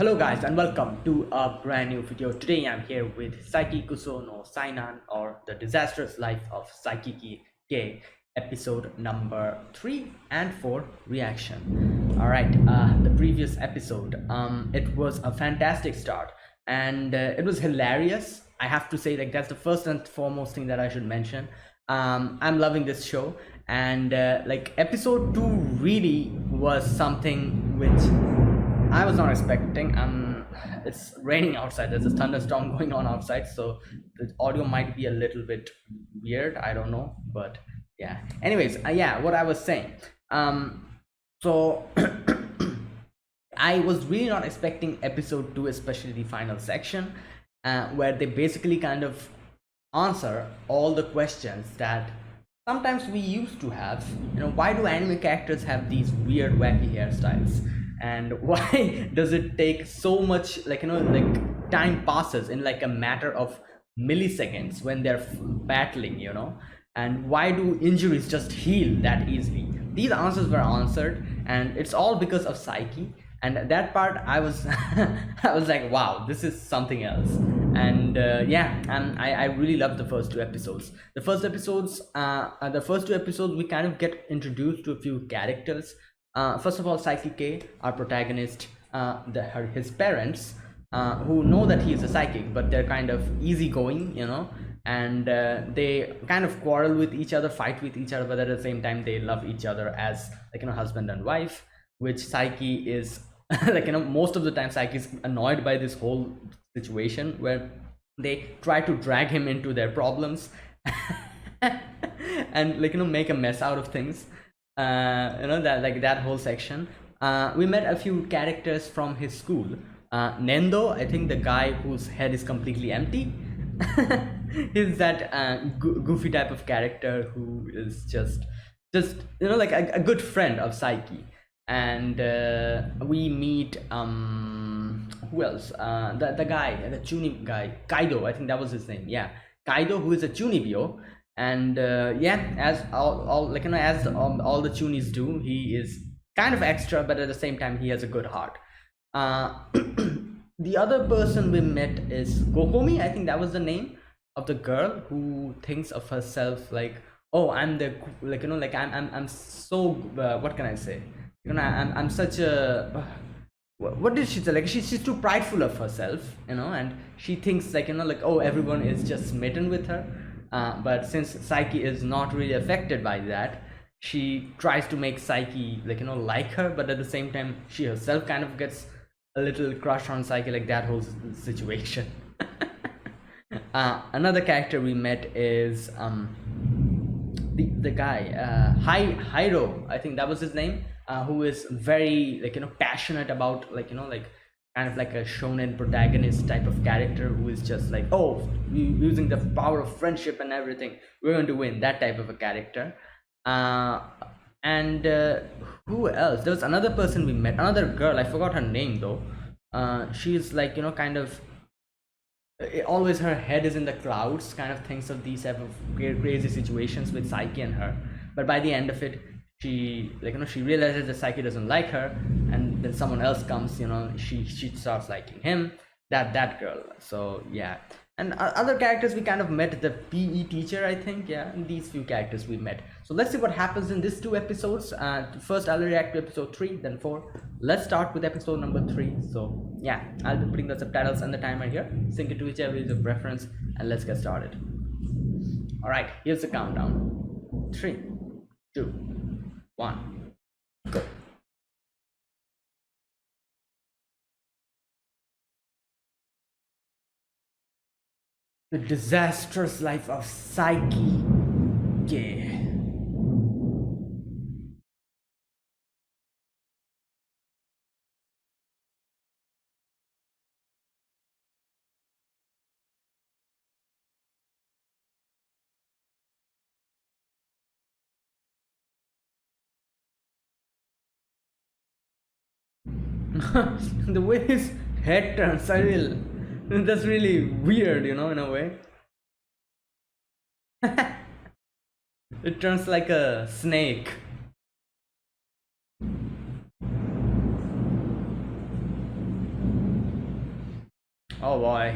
Hello guys and welcome to a brand new video. Today I'm here with Saiki Kuso no Sainan, or The Disastrous Life of Saiki K, episode number 3 and 4 reaction. Alright, the previous episode, it was a fantastic start and it was hilarious. I have to say, like, that's the first and foremost thing that I should mention. I'm loving this show, and like, episode 2 really was something which I was not expecting. It's raining outside. There's a thunderstorm going on outside, so the audio might be a little bit weird. I don't know, but yeah. Anyways, yeah, what I was saying. So I was really not expecting episode 2, especially the final section, where they basically kind of answer all the questions that sometimes we used to have. Why do anime characters have these weird, wacky hairstyles? And why does it take so much, like, time passes in like a matter of milliseconds when they're battling, and why do injuries just heal that easily? These answers were answered, and it's all because of Saiki. And that part, I was I was like, wow, this is something else. And yeah, and I really loved the first two episodes. The first two episodes, we kind of get introduced to a few characters. First of all, Saiki K, our protagonist, his parents, who know that he's a psychic, but they're kind of easygoing, and they kind of quarrel with each other, fight with each other, but at the same time they love each other as, like, husband and wife. Which Saiki is like, most of the time Saiki is annoyed by this whole situation where they try to drag him into their problems and, like, make a mess out of things. That, like, that whole section. We met a few characters from his school. Nendo, I think, the guy whose head is completely empty. He's that goofy type of character who is just like a good friend of Saiki. And we meet who else? The guy, the Chuni guy, Kaido, I think that was his name. Yeah, Kaido, who is a Chunibyo. And yeah, as all like, as all the Chunis do, he is kind of extra, but at the same time he has a good heart. The other person we met is Kokomi, I think that was the name of the girl who thinks of herself like, oh, I'm the, like, I'm so what can I say, I'm such a what did she say, like, she's too prideful of herself, and she thinks, like, like, oh, everyone is just smitten with her. But since Saiki is not really affected by that, she tries to make Saiki, like, like her, but at the same time she herself kind of gets a little crush on Saiki, like that whole situation. Another character we met is the guy, Hiro, I think that was his name, who is very, like, passionate about, like, like, kind of like a shonen protagonist type of character who is just like, oh, using the power of friendship and everything, we're going to win, that type of a character. And who else? There was another person we met, another girl, I forgot her name though. She's like, kind of always, her head is in the clouds, kind of thinks of these type of crazy situations with Saiki and her. But by the end of it, she, like, she realizes that Saiki doesn't like her, and then someone else comes, she starts liking him, that girl. So yeah. And other characters we kind of met, the PE teacher, I think. Yeah, and these few characters we met. So let's see what happens in these two episodes. First I'll react to episode 3, then 4. Let's start with episode number 3. So yeah, I'll be putting the subtitles and the timer here. Sync it to whichever is your preference, and let's get started. All right, here's the countdown. 3, 2, 1, go. The Disastrous Life of Saiki. Yeah. The way his head turns, that's really weird, in a way. It turns like a snake. Oh boy.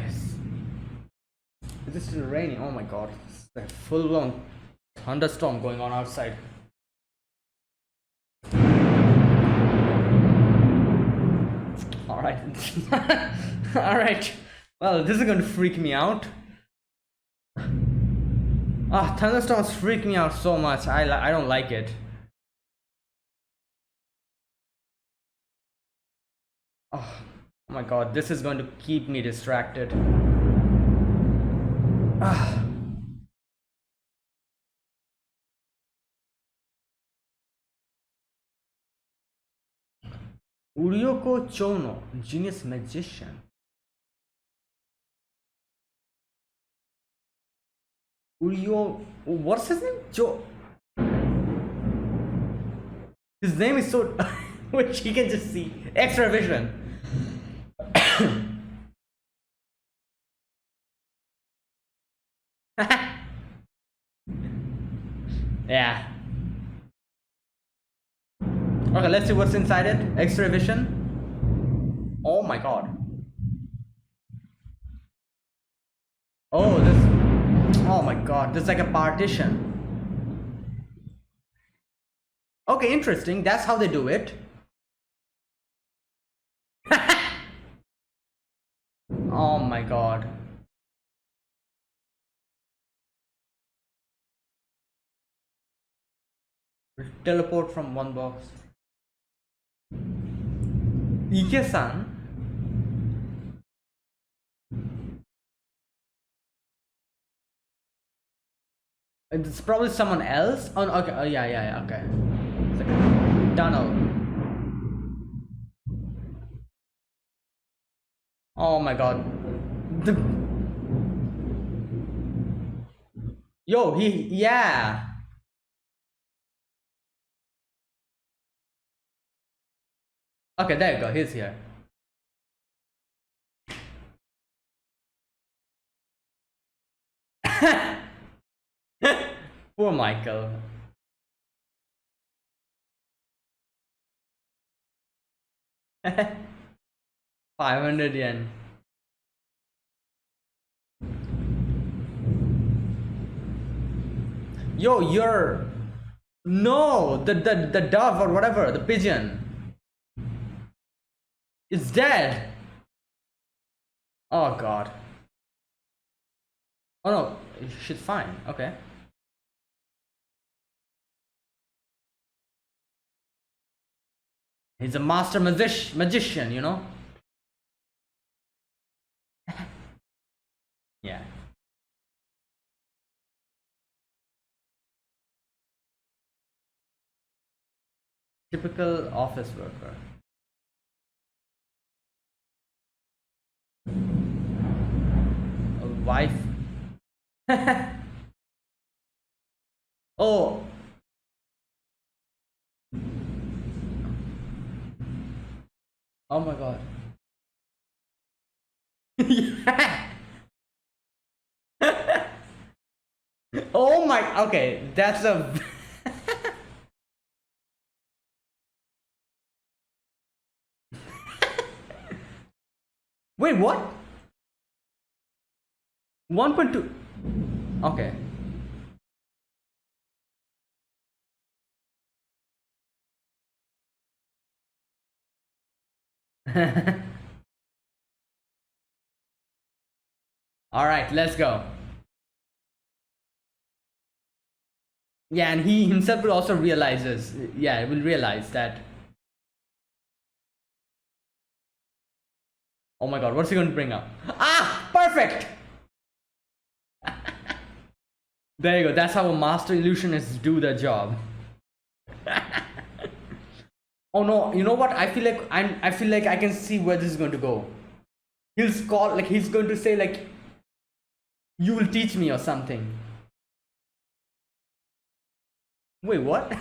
Is it still raining? Oh my god. It's a full blown thunderstorm going on outside. Alright. Alright. Well, this is going to freak me out. Ah, thunderstorms freak me out so much. I don't like it. Oh my god, this is going to keep me distracted. Ah. Uryoko Chono, genius magician. Uryo, what's his name? His name is so, which he can just see. Extra vision. Yeah. Okay, let's see what's inside it. Extra vision. Oh my god. Oh, this. Oh my god, this is like a partition. Okay, interesting. That's how they do it. Oh my god. Teleport from one box. Ike-san? It's probably someone else. Oh, okay. Oh, yeah. Okay. It's like a tunnel. Oh my god. The... Yo, yeah. Okay, there you go. He's here. Poor Michael. $500 yen. Yo, you're no the dove or whatever, the pigeon. It's dead. Oh god. Oh no, she's fine. Okay. He's a master magician, you know? Yeah. Typical office worker. A wife. Oh. Oh my god. Yeah. Oh my. Okay, that's a. Wait, what? 1.2. Okay. All right, let's go. Yeah, and he himself will also realizes. Yeah, will realize that. Oh my god, what's he going to bring up? Ah, perfect. There you go. That's how a master illusionist do their job. Oh no, you know what? I feel like I can see where this is going to go. He's going to say like, you will teach me or something. Wait, what?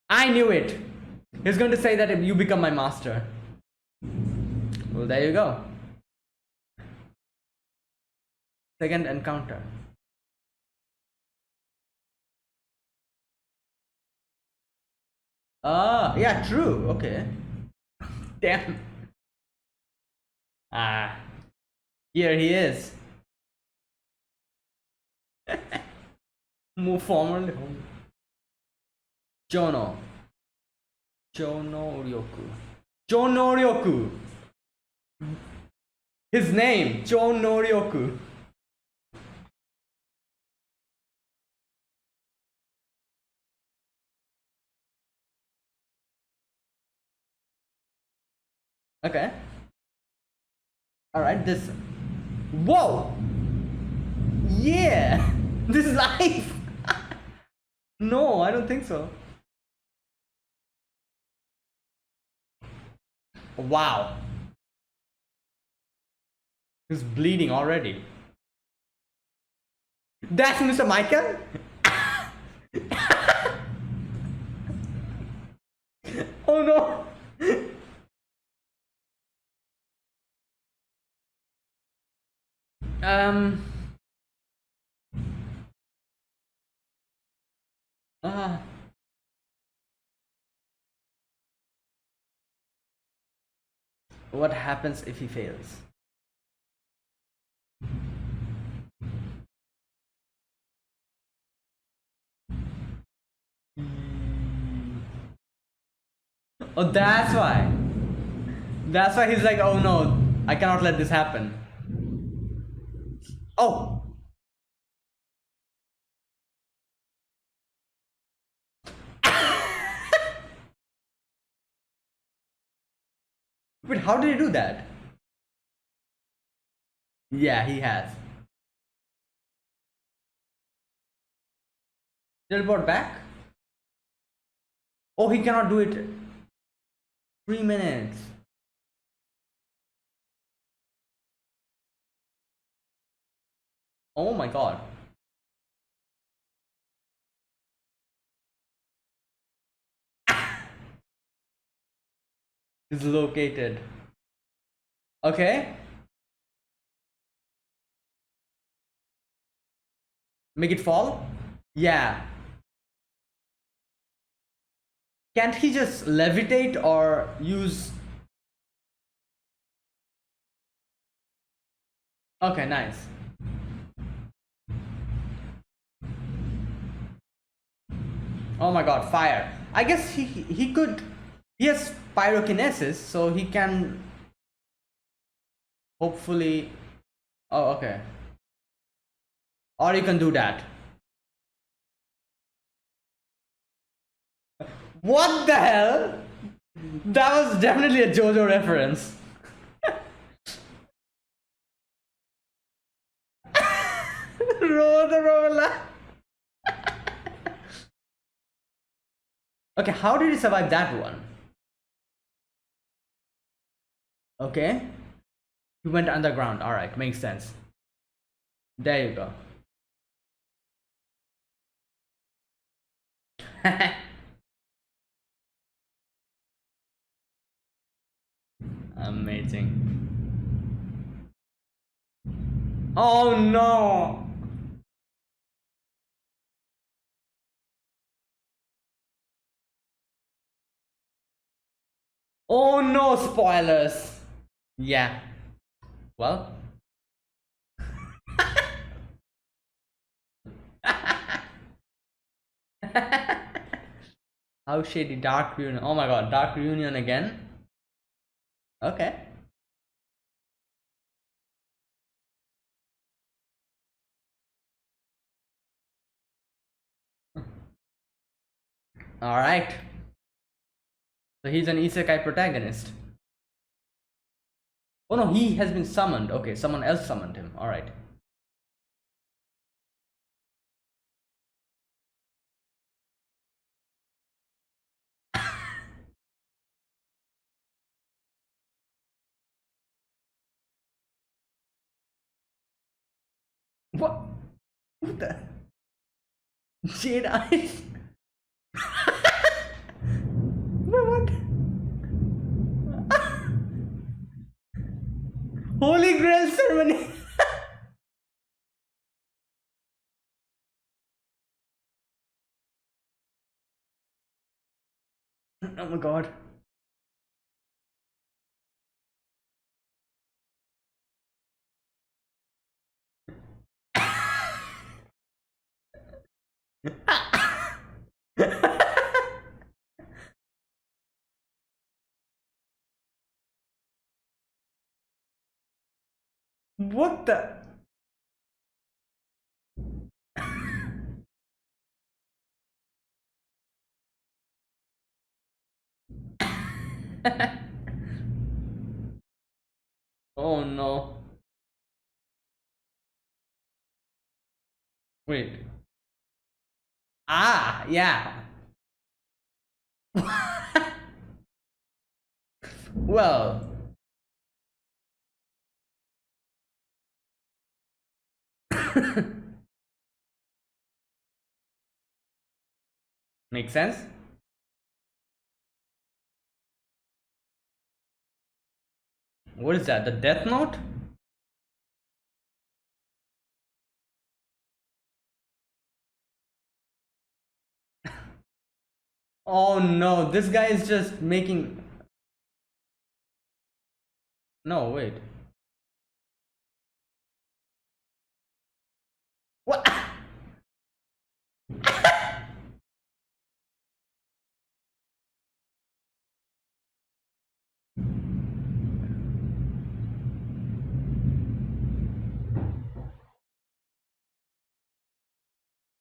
I knew it. He's going to say that you become my master. Well, there you go. Second encounter. Ah, yeah, true. Okay. Damn. Ah, here he is. More formal. Jono. Jono Ryoku. Jono Ryoku. His name, Jono Ryoku. Okay. Alright, this. Whoa! Yeah! This is life! No, I don't think so. Wow. He's bleeding already. That's Mr. Michael? Oh no! Um. Uh, what happens if he fails? Oh, that's why. That's why he's like, oh no, I cannot let this happen. Oh! Wait, how did he do that? Yeah, he has. Teleport back? Oh, he cannot do it. 3 minutes. Oh my god. Is located. Okay. Make it fall? Yeah. Can't he just levitate or use. Okay, nice. Oh my god, fire. I guess he could. He has pyrokinesis, so he can hopefully. Oh, okay. Or you can do that. What the hell? That was definitely a JoJo reference. Roller. Okay, how did he survive that one? Okay. He went underground. Alright, makes sense. There you go. Amazing. Oh no! Oh no, spoilers! Yeah. Well. How shady, Dark Reunion. Oh my god, Dark Reunion again? Okay. Alright. So he's an isekai protagonist. Oh no, he has been summoned. Okay, someone else summoned him. Alright. What? What the? Jade eyes? What? Holy Grail ceremony! Oh my god. What the? Oh no. Wait. Ah, yeah. Well, makes sense. What is that? The Death Note? Oh no, this guy is just making. No, wait. What?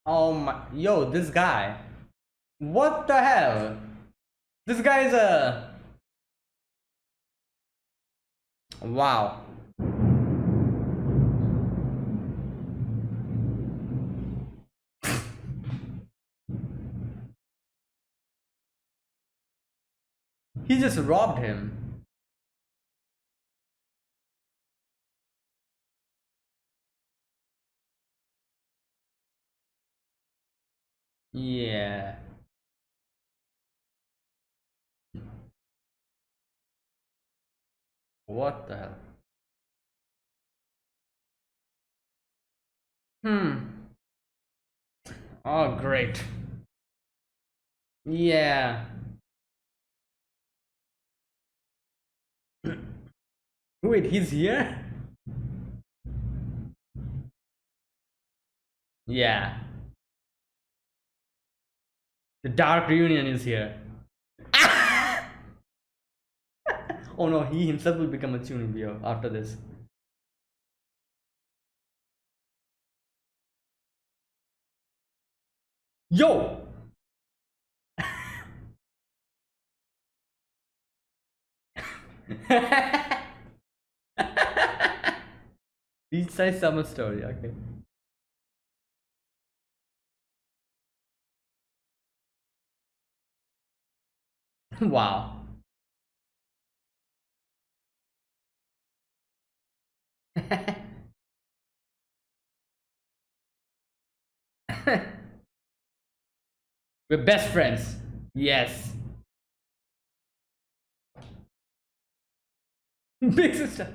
Oh my. Yo, this guy. What the hell? This guy is a. Wow. He just robbed him. Yeah. What the hell? Hmm. Oh, great. Yeah. Wait, he's here? Yeah. The Dark Reunion is here. Oh no, he himself will become a Tsunibyo after this. Yo! Beach side summer story, okay. Wow. We're best friends. Yes. Big sister.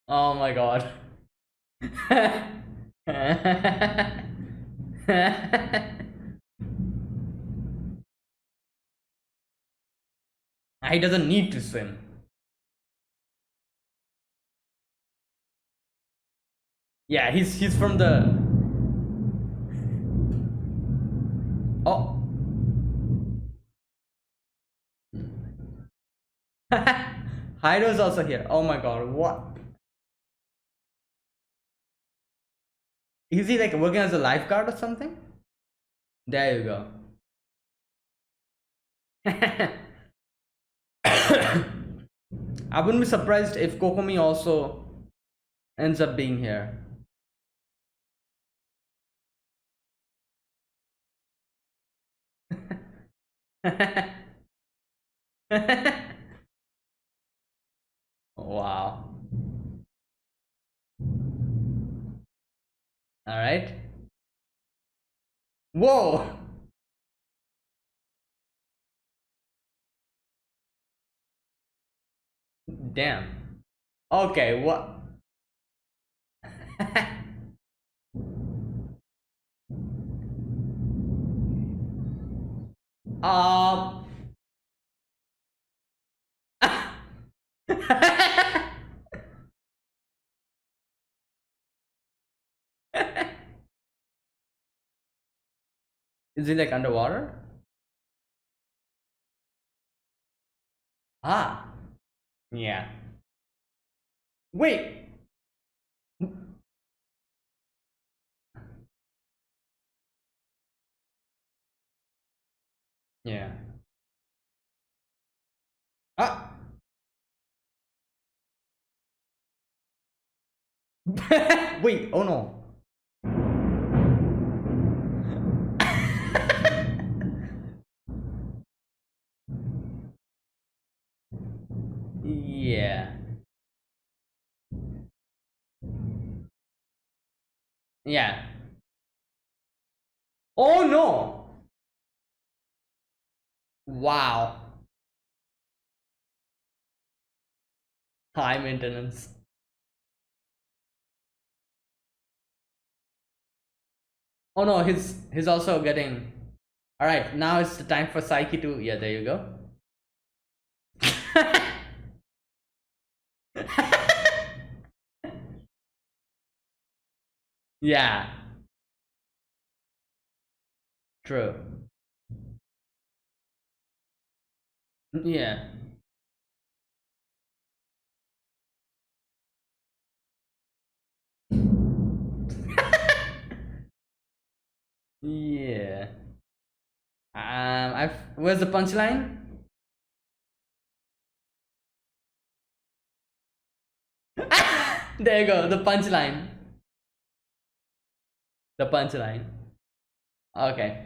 Oh my god. He doesn't need to swim. Yeah, he's from the. Oh. Hydo's also here. Oh my god, what? Is he like working as a lifeguard or something? There you go. I wouldn't be surprised if Kokomi also ends up being here. Wow. All right. Whoa. Damn. Okay, what? Um. Is he like underwater? Ah, yeah. Wait. Yeah. Ah. Wait. Oh no. Yeah. Yeah. Oh no. Wow. High maintenance. Oh no, he's also getting. All right, now it's the time for Saiki to. Yeah, there you go. Yeah, true. Yeah. Yeah. I've. Where's the punchline? There you go. The punchline. The punchline. Okay.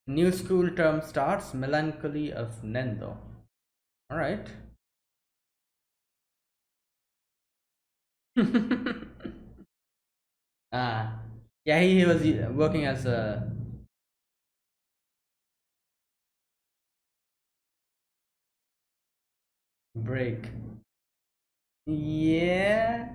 New school term starts. Melancholy of Nendo. All right. Ah. Yeah, he was working as a break. Yeah.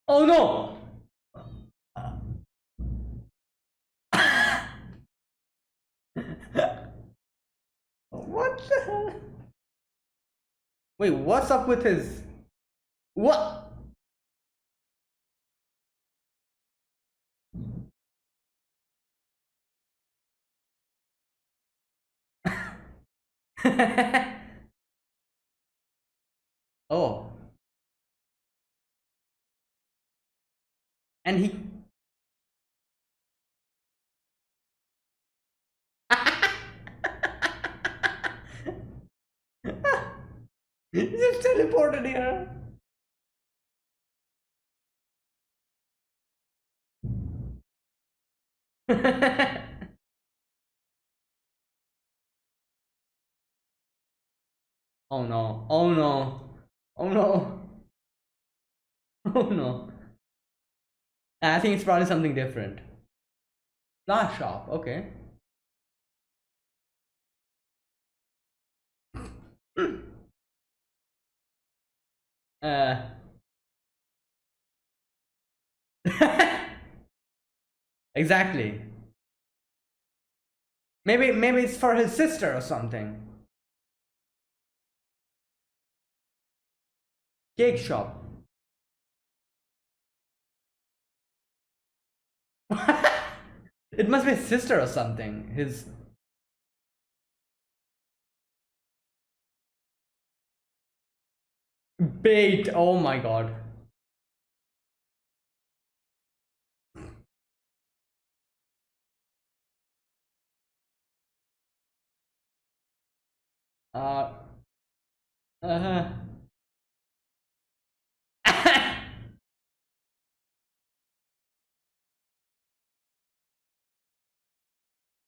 Oh no. What the hell? Wait, what's up with his what? Oh, and he he just teleported here. Oh no! Oh no! Oh no! Oh no! I think it's probably something different. Last shop. Okay. Uh. Exactly. Maybe it's for his sister or something. Cake shop. It must be his sister or something. His bait. Oh my god. Uh. Uh.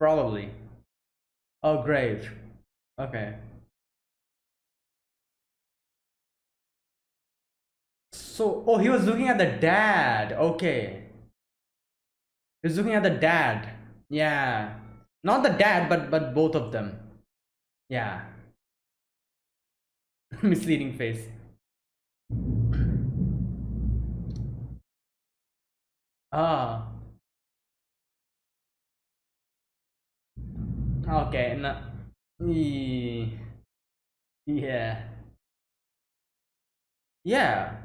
Probably. Oh, grave. Okay. So, oh, he was looking at the dad. Okay. He was looking at the dad. Yeah. Not the dad, but both of them. Yeah. Misleading face. Ah, okay. No. Ye- Yeah. Yeah.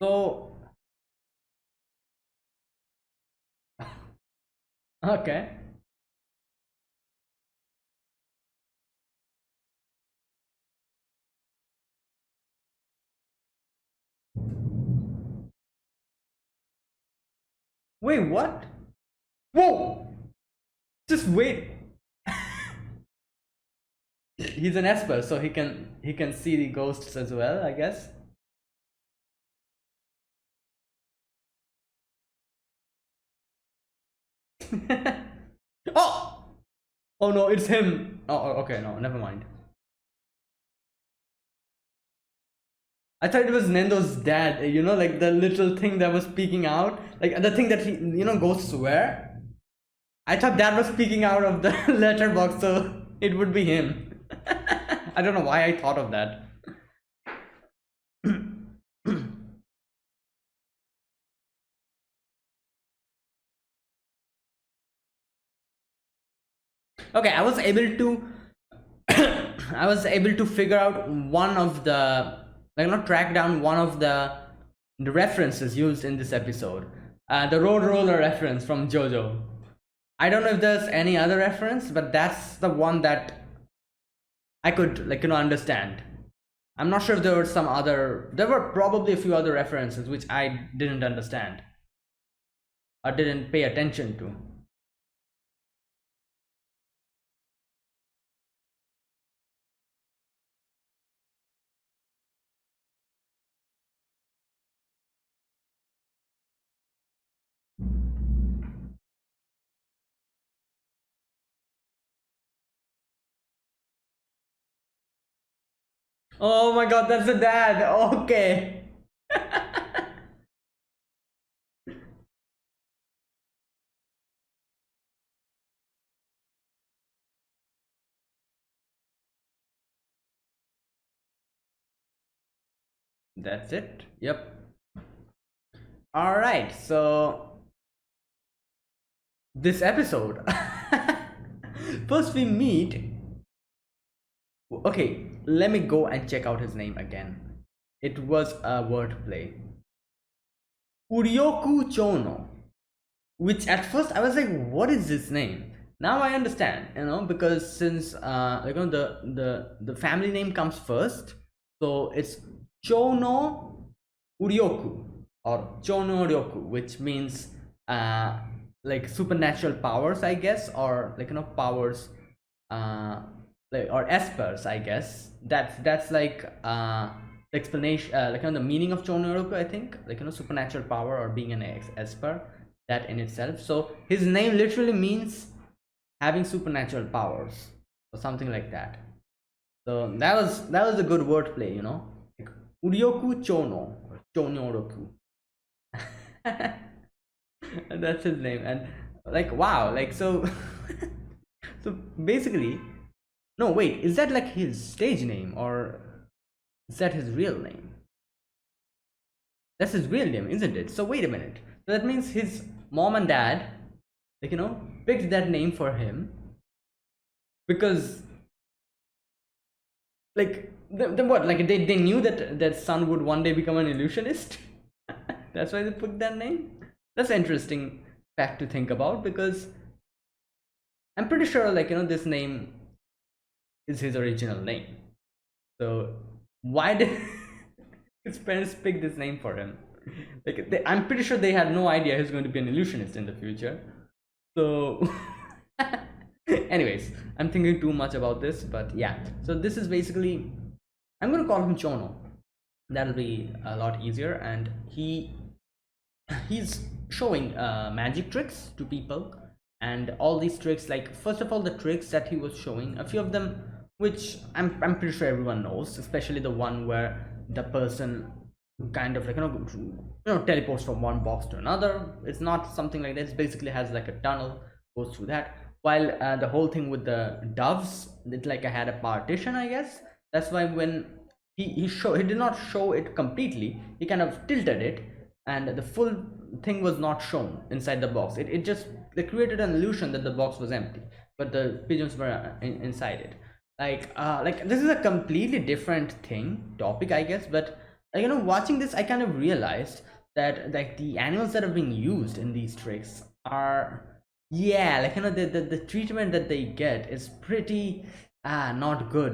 So, okay. Wait, what? Whoa! Just wait. He's an esper, so he can see the ghosts as well, I guess. Oh! Oh no, it's him. Okay, no, never mind. I thought it was Nendo's dad, like the little thing that was speaking out, like the thing that ghosts wear. I thought that was speaking out of the letterbox, so it would be him. I don't know why I thought of that. Okay, I was able to I was able to figure out one of the, like, not track down one of the references used in this episode. The road roller reference from JoJo. I don't know if there's any other reference, but that's the one that I could, like, understand. I'm not sure if there were some other. There were probably a few other references which I didn't understand or didn't pay attention to. Oh my god, that's the dad. Okay. That's it. Yep. All right. So this episode, first we meet. Okay, let me go and check out his name again. It was a wordplay. Uryoku Chono, which at first I was like, what is this name? Now I understand, because since the family name comes first, so it's Chono Uryoku or Chono Ryoku, which means uh like supernatural powers, I guess, or like powers, uh like, or espers, I guess. That's like the explanation, like the meaning of Chono Ryoku, I think, like supernatural power or being an esper, that in itself. So his name literally means having supernatural powers or something like that. So that was a good wordplay, like Uryoku Chono or Chonoroku. That's his name. And like, wow, like, so so basically, no, wait, is that like his stage name or is that his real name? That's his real name, isn't it? So wait a minute. So that means his mom and dad, like, picked that name for him because, like, then what? Like, they knew that son would one day become an illusionist. That's why they put that name. That's an interesting fact to think about, because I'm pretty sure, like, this name is his original name. So why did his parents pick this name for him? Like, I'm pretty sure they had no idea he's going to be an illusionist in the future. So anyways, I'm thinking too much about this, but yeah. So this is basically, I'm gonna call him Chono. That'll be a lot easier. And he's showing magic tricks to people, and all these tricks, like, first of all, the tricks that he was showing, a few of them which I'm pretty sure everyone knows, especially the one where the person kind of, like, teleports from one box to another. It's not something like this, basically has like a tunnel, goes through that. while the whole thing with the doves, it like I had a partition, I guess. That's why when he did not show it completely, he kind of tilted it, and the full thing was not shown inside the box. It just, they created an illusion that the box was empty, but the pigeons were inside it. Like this is a completely different topic, I guess. But watching this, I kind of realized that like the animals that are being used in these tricks are, yeah, like the treatment that they get is pretty not good.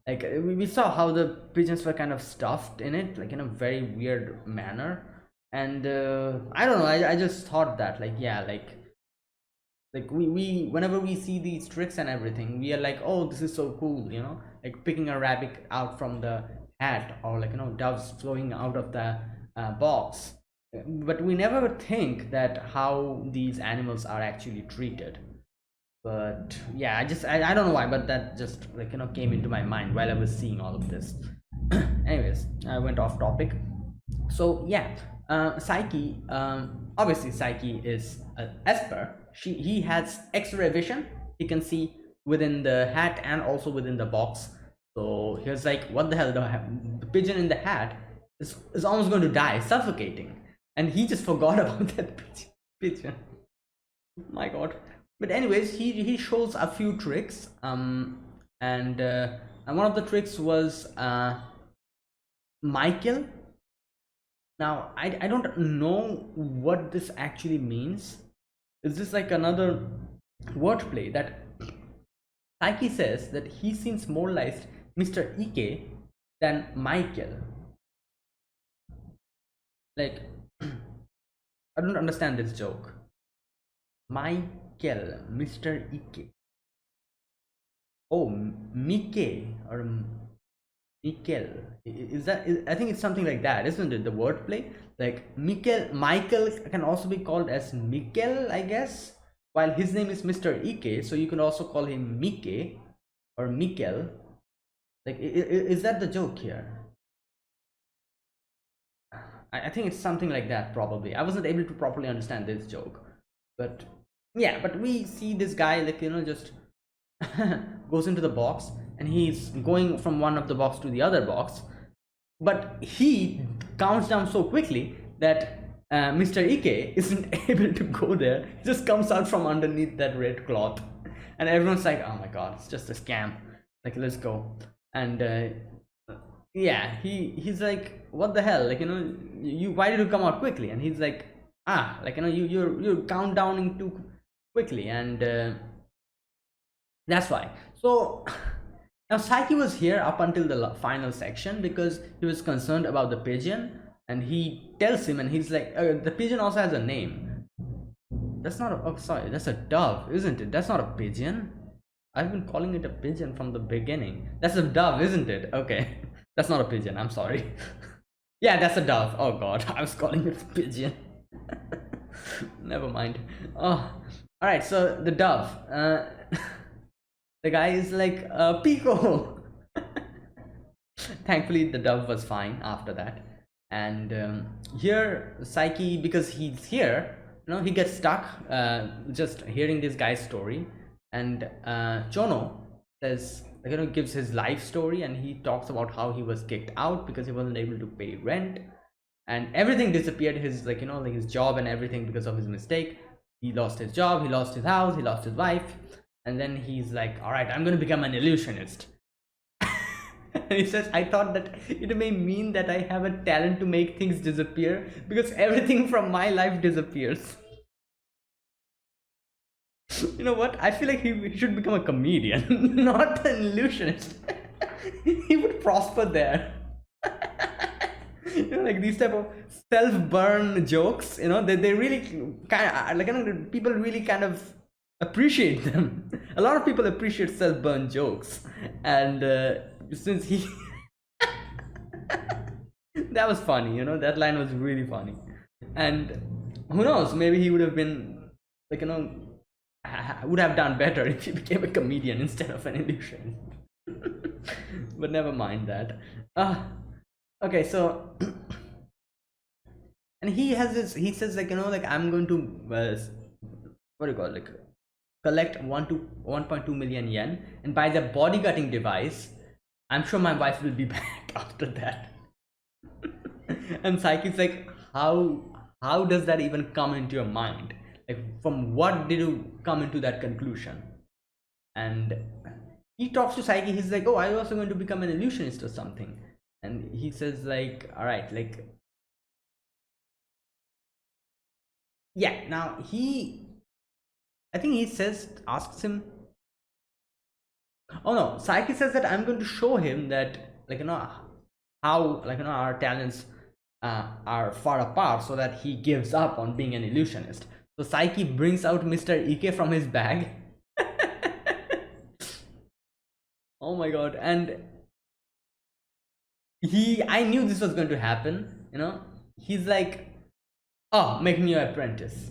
Like we saw how the pigeons were kind of stuffed in it, like in a very weird manner. And I don't know, I just thought that, like, yeah, like we whenever we see these tricks and everything, we are like, oh, this is so cool, like picking a rabbit out from the hat, or like doves flowing out of the box. But we never think that how these animals are actually treated. But yeah, I don't know why, but that just like came into my mind while I was seeing all of this. Anyways, I went off topic. So yeah, Saiki, obviously Saiki is Esper. He has X-ray vision. He can see within the hat and also within the box. So he was like, what the hell, the pigeon in the hat is almost going to die suffocating, and he just forgot about that pigeon. My god. But anyways, he shows a few tricks, and one of the tricks was Michael. Now I don't know what this actually means. Is this like another wordplay that Saiki says that he seems more like Mr. Ike than Michael? Like, I don't understand this joke. Michael, Mr. Ike. Oh, Mike or Mikel. I think it's something like that, isn't it? The wordplay, like Michael can also be called as Mikel, I guess. While his name is Mr. Ike, so you can also call him Mike or Mikel. Like, is that the joke here? I think it's something like that, probably. I wasn't able to properly understand this joke, but yeah. But we see this guy, like, just goes into the box, and he's going from one of the box to the other box, but he counts down so quickly that Mr. Ike isn't able to go there. He just comes out from underneath that red cloth, and everyone's like, oh my god, it's just a scam, like, let's go. And yeah, he's like, what the hell, like, you why did you come out quickly? And he's like, like, you're countdowning too quickly, and that's why. So now Saiki was here up until the final section because he was concerned about the pigeon, and he tells him, and he's like, the pigeon also has a name. That's not a, oh sorry, that's a dove, isn't it? That's not a pigeon. I've been calling it a pigeon from the beginning. That's a dove, isn't it? Okay. That's not a pigeon, I'm sorry. Yeah, that's a dove. Oh god, I was calling it a pigeon. Never mind. Oh, all right, so the dove, the guy is like, Pico. Thankfully the dove was fine after that. And here Saiki, because he's here, he gets stuck just hearing this guy's story. And Chono says, gives his life story, and he talks about how he was kicked out because he wasn't able to pay rent, and everything disappeared, his like his job and everything, because of his mistake. He lost his job, he lost his house, he lost his wife, and then he's like, all right, I'm going to become an illusionist. And he says, I thought that it may mean that I have a talent to make things disappear, because everything from my life disappears. You know what? I feel like he should become a comedian, not an illusionist. He would prosper there. Like these type of self-burn jokes, they really kind of like, people really kind of appreciate them. A lot of people appreciate self-burn jokes, and since he that was funny, that line was really funny. And who knows, maybe he would have been like, would have done better if he became a comedian instead of an illusionist. But never mind that. Okay, so and he has this, he says, like, like, I'm going to what do you call it, like, collect 1 to 1.2 million yen and buy the body cutting device, I'm sure my wife will be back after that. And Saiki's like, how does that even come into your mind? Like, from what did you come into that conclusion? And he talks to Saiki. He's like, oh, I was also going to become an illusionist or something. And he says like, all right, like, yeah. Now I think he asks him. Oh no, Saiki says that I'm going to show him that, like, how, like, our talents are far apart, so that he gives up on being an illusionist. So Saiki brings out Mr. Ike from his bag. Oh my god. And I knew this was going to happen, he's like, oh, make me your apprentice.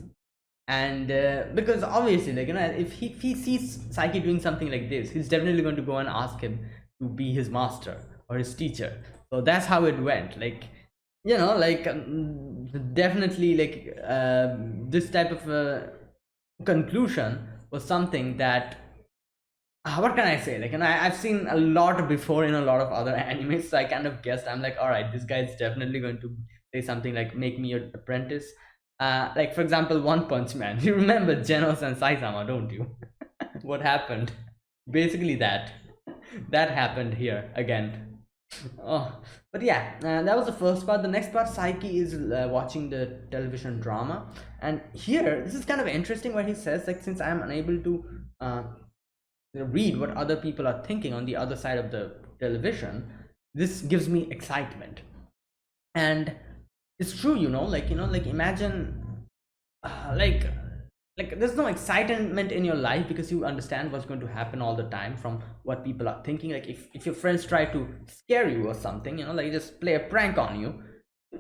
And because obviously, like, if he sees Saiki doing something like this, he's definitely going to go and ask him to be his master or his teacher. So that's how it went. Like, like, definitely, like, this type of conclusion was something that, what can I say? Like, I've seen a lot before in a lot of other animes, so I kind of guessed. I'm like, all right, this guy is definitely going to say something like, make me your apprentice. Like, for example, One Punch Man. You remember Genos and Saitama, don't you? What happened? Basically that happened here again. Oh, but yeah, that was the first part. The next part, Saiki is watching the television drama, and here this is kind of interesting where he says, like, since I am unable to read what other people are thinking on the other side of the television, this gives me excitement. And it's true, like, like, imagine, like, there's no excitement in your life because you understand what's going to happen all the time from what people are thinking. Like, if your friends try to scare you or something, like, just play a prank on you,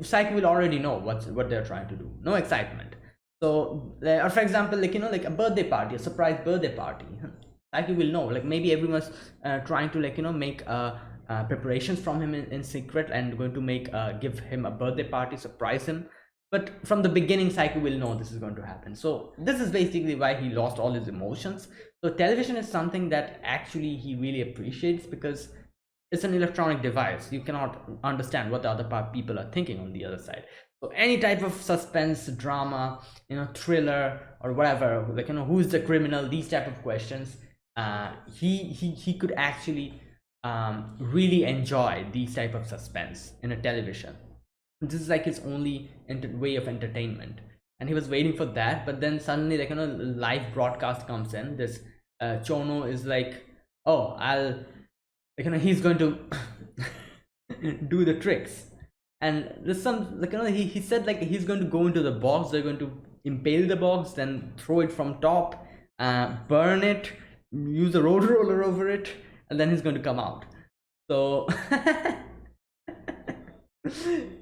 Psyche will already know what they're trying to do. No excitement. So, or for example, like, like a birthday party, a surprise birthday party, Psyche will know, like, maybe everyone's trying to, like, make preparations from him in secret, and going to give him a birthday party, surprise him. But from the beginning, Psyche will know this is going to happen. So this is basically why he lost all his emotions. So television is something that actually he really appreciates, because it's an electronic device. You cannot understand what the other people are thinking on the other side. So any type of suspense, drama, thriller, or whatever, like, who's the criminal, these type of questions, he could actually really enjoy these type of suspense in a television. This is like his only way of entertainment, and he was waiting for that. But then suddenly, like, live broadcast comes in. This Chono is like, oh, I'll, like, he's going to do the tricks. And there's some, like, he said, like, he's going to go into the box, they're going to impale the box, then throw it from top, burn it, use a road roller over it, and then he's going to come out. So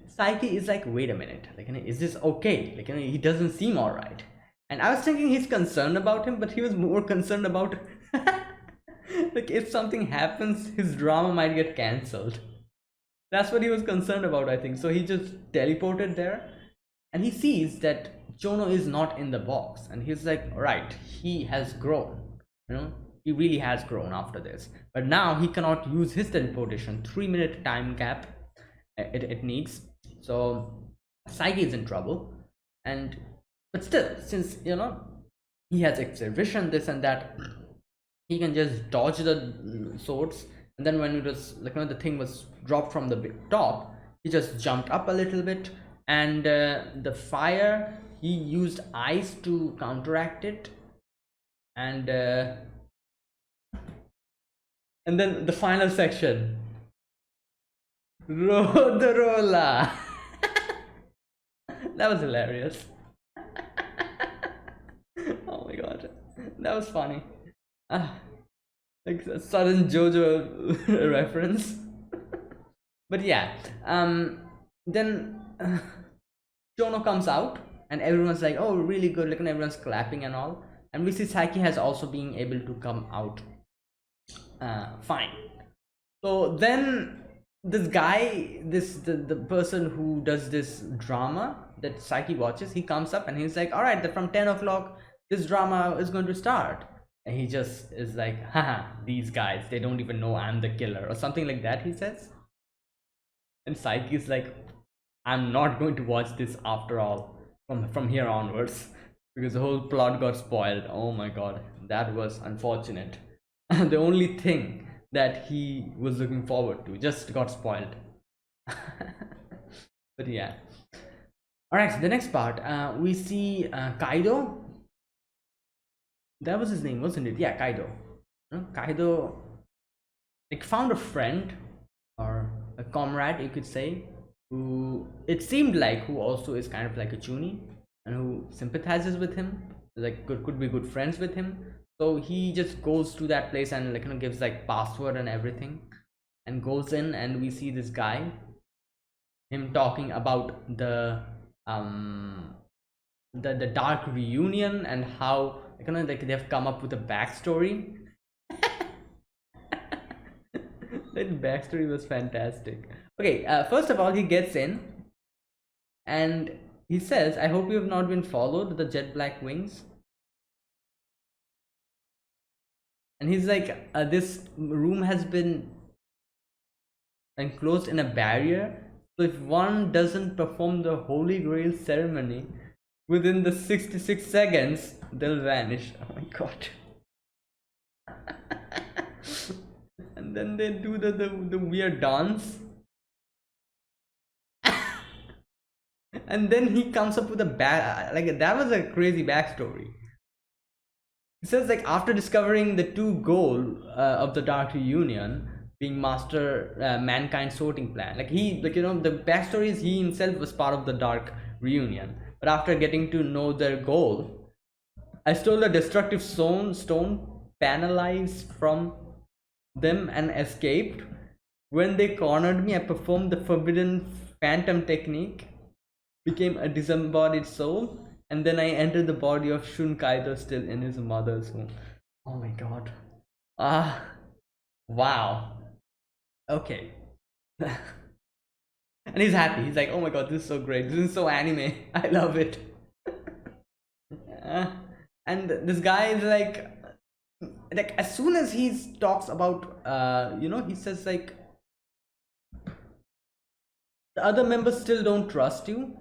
Psyche is like, wait a minute, like, is this okay? Like, he doesn't seem all right. And I was thinking he's concerned about him, but he was more concerned about like, if something happens, his drama might get cancelled. That's what he was concerned about, I think. So he just teleported there, and he sees that Chono is not in the box, and he's like, right, he has grown, he really has grown after this. But now he cannot use his teleportation. 3-minute time gap it needs. So Psyche is in trouble. But still, since he has X-ray vision, this and that, he can just dodge the swords. And then when it was, like, the thing was dropped from the top, he just jumped up a little bit, and the fire, he used ice to counteract it. And then the final section, Rodorola. That was hilarious. Oh my god, that was funny. Like a sudden JoJo reference. But yeah, then Chono comes out, and everyone's like, oh, really good, like, and everyone's clapping and all. And we see Saiki has also been able to come out fine. So then this guy, the person who does this drama that Saiki watches, he comes up and he's like, all right, from 10 o'clock this drama is going to start. And he just is like, haha, these guys, they don't even know I'm the killer, or something like that, he says. And Saiki is like, I'm not going to watch this after all from here onwards because the whole plot got spoiled. Oh my god, that was unfortunate. The only thing that he was looking forward to just got spoiled. But yeah. All right, so the next part, we see Kaido. That was his name, wasn't it? Yeah, Kaido. Kaido like found a friend or a comrade, you could say, who it seemed like who also is kind of like a Chunin and who sympathizes with him, like could be good friends with him. So he just goes to that place and like gives like password and everything, and goes in, and we see this guy, him talking about um the dark reunion and how like they've come up with a backstory. That backstory was fantastic. Okay, first of all, he gets in and he says, I hope you have not been followed, the jet black wings. And he's like, this room has been enclosed in a barrier. So if one doesn't perform the Holy Grail ceremony within the 66 seconds, they'll vanish. Oh my god. And then they do the weird dance. And then he comes up with a back, like that was a crazy backstory. It says like after discovering the two goal of the Dark Reunion being master mankind sorting plan, like he like the backstory is he himself was part of the Dark Reunion, but after getting to know their goal, I stole a destructive stone panelized from them and escaped. When they cornered me, I performed the forbidden phantom technique, became a disembodied soul, and then I entered the body of Shun Kaido still in his mother's womb. Oh my god. Ah, wow. Okay. And he's happy. He's like, oh my god, this is so great. This is so anime. I love it. Uh, and this guy is like as soon as he talks about, he says like, the other members still don't trust you.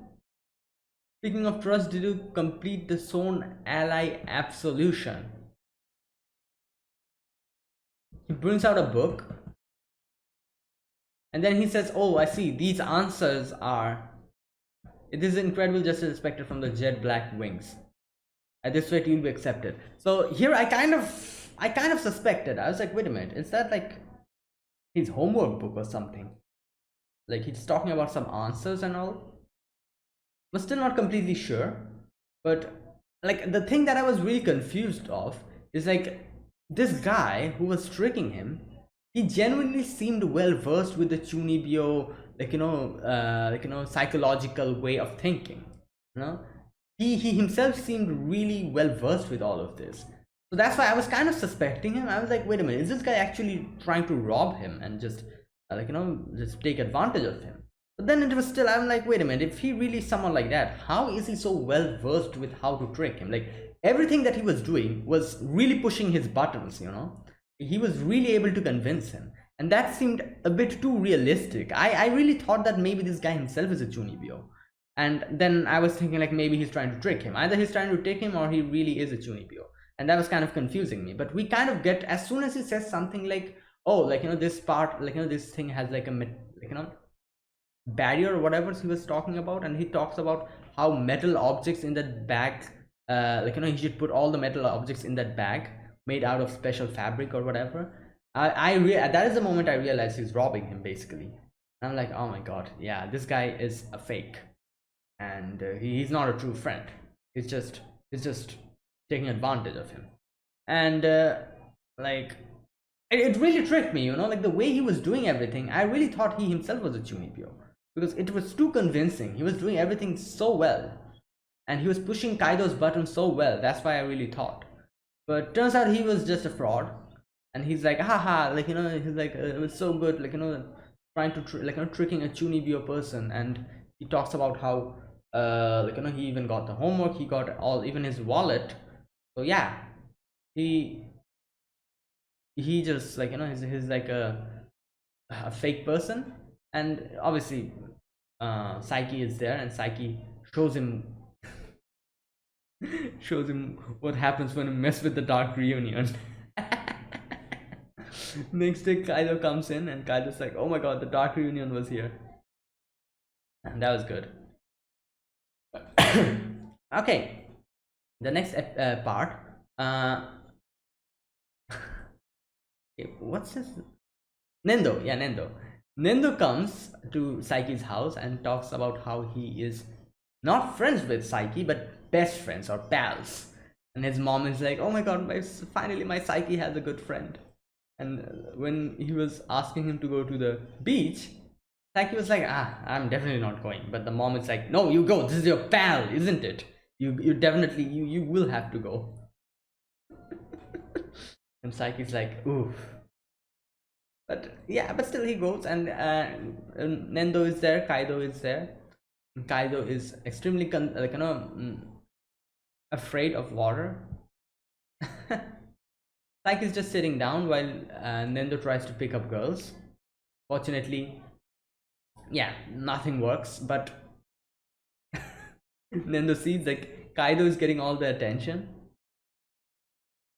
Speaking of trust, did you complete the Zone Ally Absolution? He brings out a book and then he says, oh, I see, these answers are, it is incredible justice expected from the jet black wings. At this rate, you'll be accepted. So here I kind of suspected. I was like, wait a minute, is that like his homework book or something? Like he's talking about some answers and all? I'm still not completely sure, but like the thing that I was really confused of is like this guy who was tricking him, he genuinely seemed well versed with the Chunibyo, psychological way of thinking. You know, he himself seemed really well versed with all of this. So that's why I was kind of suspecting him. I was like, wait a minute, is this guy actually trying to rob him and just just take advantage of him? But then it was still, I'm like, wait a minute, if he really is someone like that, how is he so well versed with how to trick him? Like everything that he was doing was really pushing his buttons, he was really able to convince him, and that seemed a bit too realistic. I really thought that maybe this guy himself is a Chunibyo, and then I was thinking like maybe he's trying to trick him, either he's trying to trick him or he really is a Chunibyo, and that was kind of confusing me. But we kind of get, as soon as he says something like, oh, this part, this thing has like a barrier or whatever he was talking about, and he talks about how metal objects in that bag, he should put all the metal objects in that bag made out of special fabric or whatever. That is the moment I realized he's robbing him basically. And I'm like, oh my god, yeah, this guy is a fake, and he's not a true friend. He's just taking advantage of him. And like it really tricked me, like the way he was doing everything. I really thought he himself was a Chunibyo, because it was too convincing. He was doing everything so well, and he was pushing Kaido's buttons so well. That's why I really thought. But turns out he was just a fraud, and he's like, haha, he's like, it was so good, trying to tricking a Chunibyo person. And he talks about how he even got the homework, he got all, even his wallet. So yeah, he he just like he's like a fake person. And obviously Saiki is there, and Saiki shows him shows him what happens when you mess with the Dark Reunion. Next day Kaido comes in, and Kaido's like, oh my god, the Dark Reunion was here. And that was good. Okay, the next part. Okay, what's his Nendo? Yeah, Nendo. Nendo comes to Saiki's house and talks about how he is not friends with Saiki, but best friends or pals. And his mom is like, "Oh my god, finally my Saiki has a good friend." And when he was asking him to go to the beach, Saiki was like, I'm definitely not going." But the mom is like, "No, you go. This is your pal, isn't it? You definitely you will have to go." And Saiki's like, "Oof." But yeah, but still he goes, and Nendo is there, Kaido is there. Kaido is extremely afraid of water. Like is just sitting down while Nendo tries to pick up girls. Fortunately, yeah, nothing works. But Nendo sees like Kaido is getting all the attention,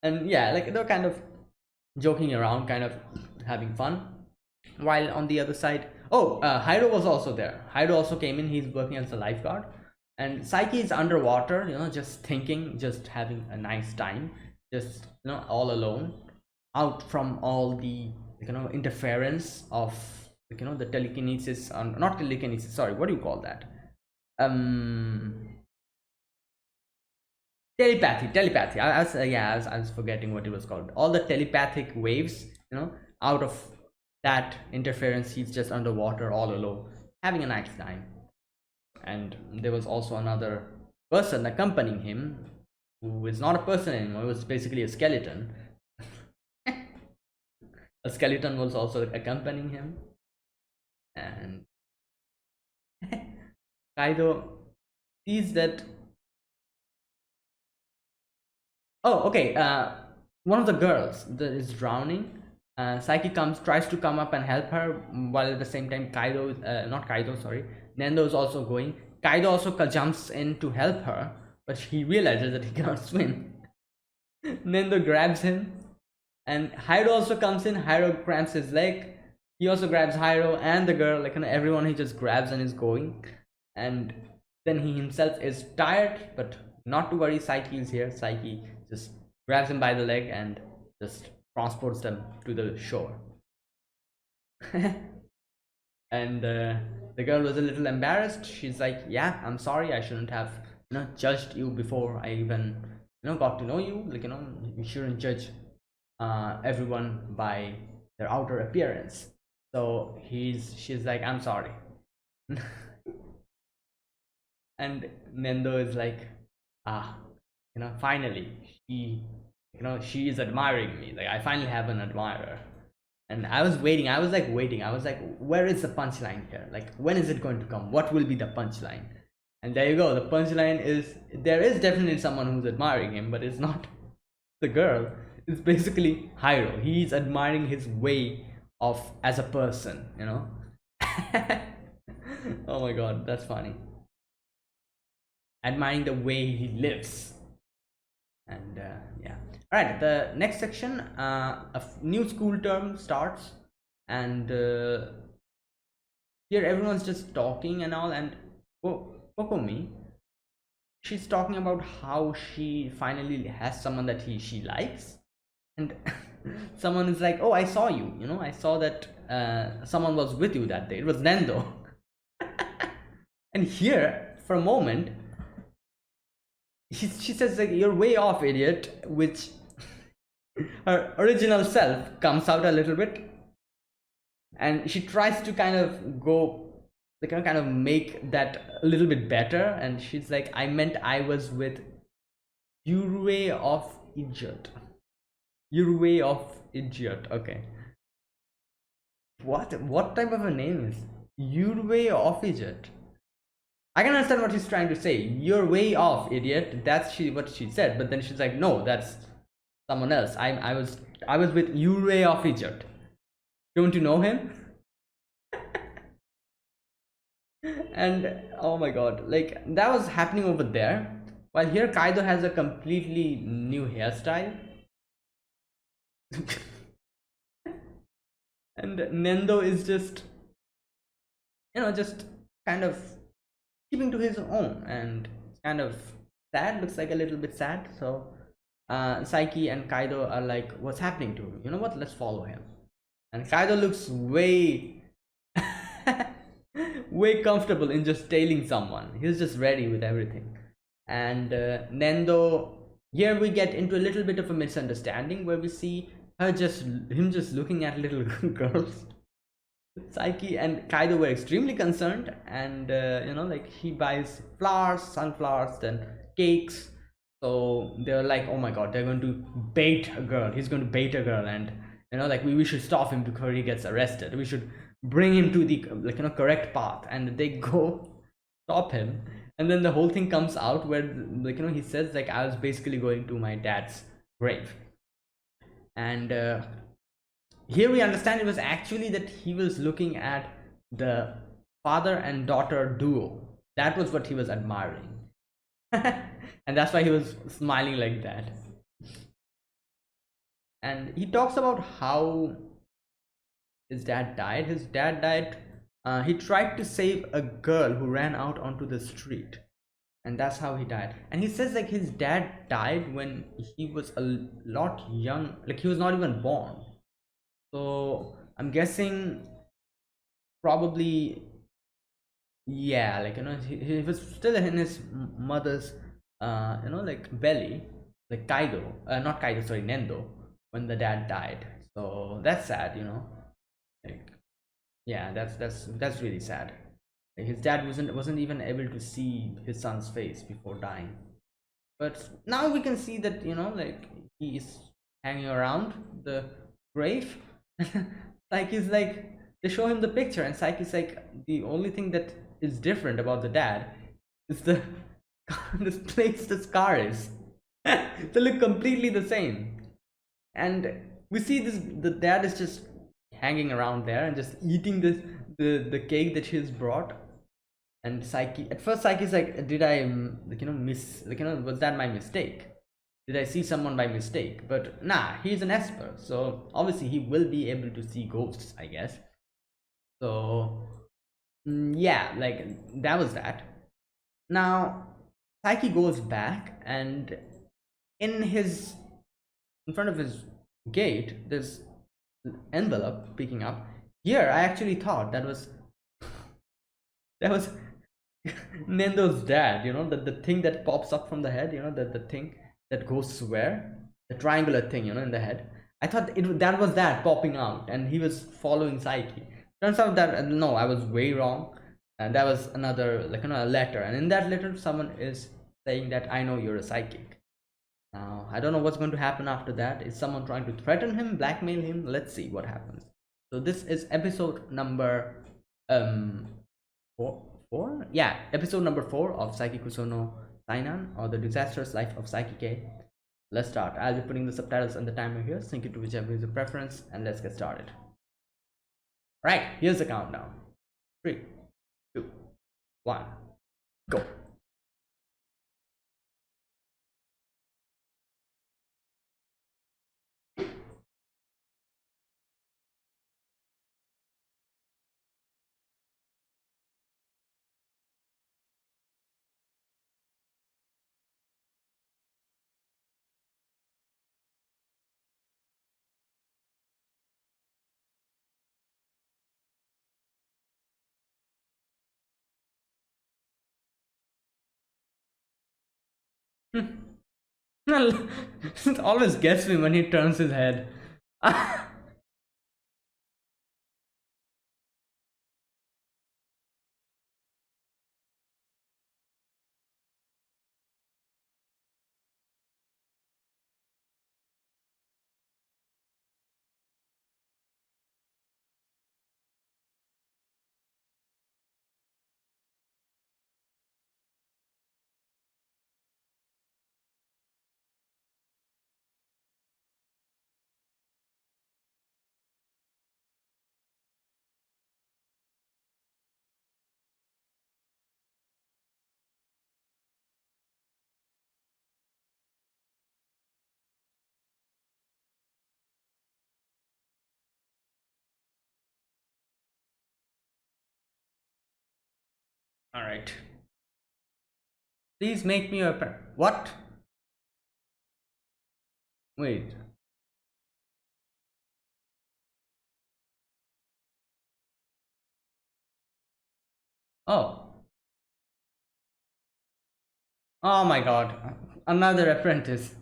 and yeah, like they're kind of joking around, kind of having fun. While on the other side, oh, Hiro was also there. Hiro also came in. He's working as a lifeguard, and Saiki is underwater, just thinking, just having a nice time, just all alone, out from all the interference of the telekinesis, not telekinesis. Sorry, what do you call that? Um, telepathy. I was forgetting what it was called. All the telepathic waves, out of that interference, he's just underwater all alone, having a nice time. And there was also another person accompanying him, who is not a person anymore. It was basically a skeleton. A skeleton was also accompanying him, and Kaido sees that. Oh, okay. One of the girls that is drowning. Saiki tries to come up and help her, while at the same time not Kaido, sorry, Nendo is also going. Kaido also jumps in to help her, but he realizes that he cannot swim. Nendo grabs him, and Hiro also comes in. Hiro grabs his leg. He also grabs Hiro and the girl, like everyone he just grabs and is going. And then he himself is tired, but not to worry, Saiki is here. Saiki just grabs him by the leg and just transports them to the shore. And the girl was a little embarrassed. She's like, "Yeah, I'm sorry. I shouldn't have judged you before I even got to know you. Like you shouldn't judge everyone by their outer appearance." So she's like, "I'm sorry." And Nendo is like, finally she is admiring me. Like I finally have an admirer. And I was waiting. I was like, where is the punchline here? Like, when is it going to come? What will be the punchline? And there you go. The punchline is, there is definitely someone who's admiring him, but it's not the girl. It's basically Hiro. He's admiring his way of as a person. Oh my god, that's funny. Admiring the way he lives. And yeah. All right, the next section, a new school term starts, and here everyone's just talking and all. And Kokomi, she's talking about how she finally has someone that she likes. And someone is like, "Oh, I saw you, I saw that someone was with you that day. It was Nendo." And here for a moment she says like, "You're way off, idiot," which her original self comes out a little bit, and she tries to kind of go, like kind of make that a little bit better. And she's like, "I meant I was with Yurue of Idiot." Yurue of Idiot. Okay. What type of a name is Yurue of Idiot? I can understand what she's trying to say. "You're way off, idiot." That's what she said. But then she's like, "No, that's someone else. I was with Ure of Egypt. Don't you know him? And oh my god, like that was happening over there. While here Kaido has a completely new hairstyle. And Nendo is just, just kind of keeping to his own, and it's kind of sad, looks like a little bit sad. So Saiki and Kaido are like, what's happening to him? You know what? Let's follow him. And Kaido looks way way comfortable in just tailing someone. He's just ready with everything. And Nendo, here we get into a little bit of a misunderstanding where we see him just looking at little girls. Saiki and Kaido were extremely concerned, and like he buys flowers, sunflowers, then cakes. So they're like, oh my god, they're going to bait a girl. He's going to bait a girl, and like we should stop him before he gets arrested. We should bring him to the correct path, and they go stop him. And then the whole thing comes out where he says like I was basically going to my dad's grave, and here we understand it was actually that he was looking at the father and daughter duo. That was what he was admiring. And that's why he was smiling like that. And he talks about how his dad died. His dad died. He tried to save a girl who ran out onto the street, and that's how he died. And he says like his dad died when he was a lot young, like he was not even born. So I'm guessing probably, yeah, like he was still in his mother's belly, like Kaido, not Kaido, sorry, Nendo, when the dad died. So that's sad, like, yeah, that's really sad. Like, his dad wasn't even able to see his son's face before dying. But now we can see that like he is hanging around the grave. Psyche's like, they show him the picture, and Psyche's like, the only thing that is different about the dad is the this place the scar is. They look completely the same. And we see this, the dad is just hanging around there and just eating the cake that she's brought. And Psyche, at first Psyche's like, did I miss, was that my mistake? Did I see someone by mistake? But nah, he's an esper, so obviously he will be able to see ghosts, I guess. So yeah, like that was that. Now Psyche goes back, and in his in front of his gate there's an envelope picking up. Here I actually thought that was Nendo's dad, the thing that pops up from the head, the thing that goes where? The triangular thing, in the head. I thought that was that popping out, and he was following Psyche. Turns out that no, I was way wrong. And that was another, a letter. And in that letter, someone is saying that I know you're a psychic. Now, I don't know what's going to happen after that. Is someone trying to threaten him, blackmail him? Let's see what happens. So this is episode number um four, yeah, episode number 4 of Saiki Kusono Sainan, or the Disastrous Life of Saiki K. Let's start. I'll be putting the subtitles and the timer here. Sync it to whichever is your preference, and let's get started. Right, here's the countdown. 3, 2, 1, go. It always gets me when he turns his head. All right. Please make me a pet. What? Wait. Oh. Oh my god. Another apprentice.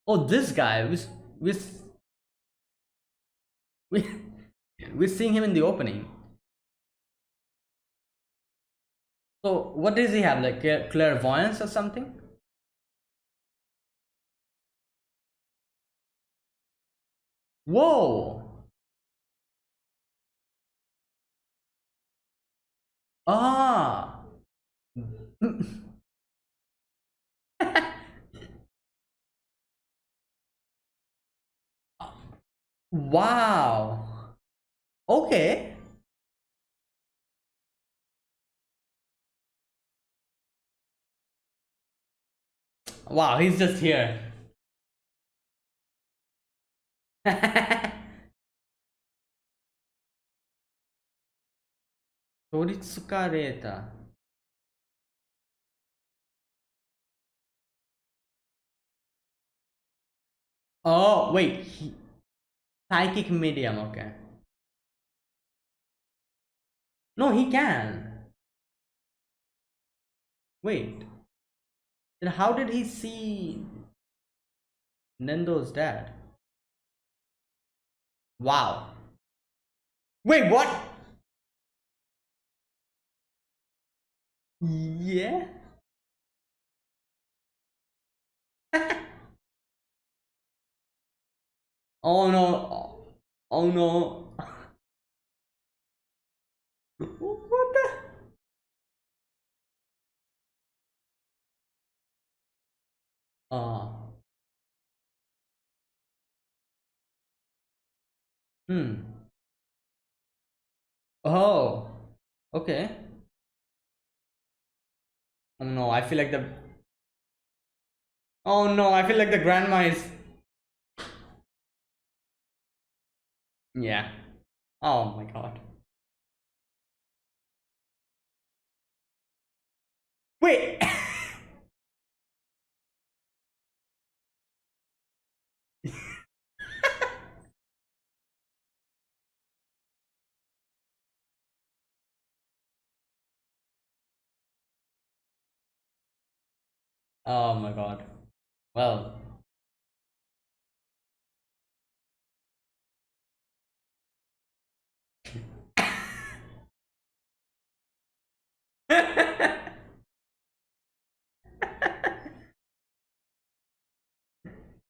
Oh, this guy. We, we're seeing him in the opening. So, what does he have? Like clairvoyance or something? Whoa! Ah! Wow! Okay. Wow, he's just here. Toritsukareta. Oh, wait. Psychic medium, okay. No, he can. Wait. Then how did he see Nendo's dad? Wow. Wait, what? Yeah? Oh no. Oh no. What the? Oh. Hmm. Oh. Okay. Oh no, I feel like the. Oh no, I feel like the grandma is. Yeah. Oh my god. Wait! Oh my god. Well.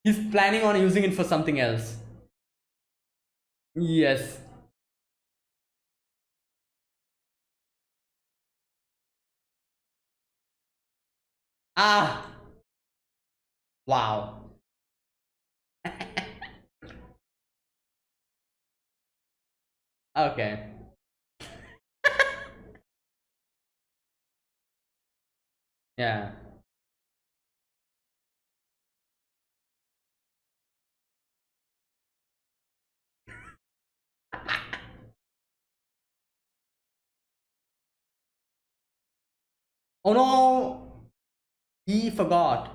He's planning on using it for something else. Yes. Ah! Wow. Okay. Yeah. Oh no! He forgot.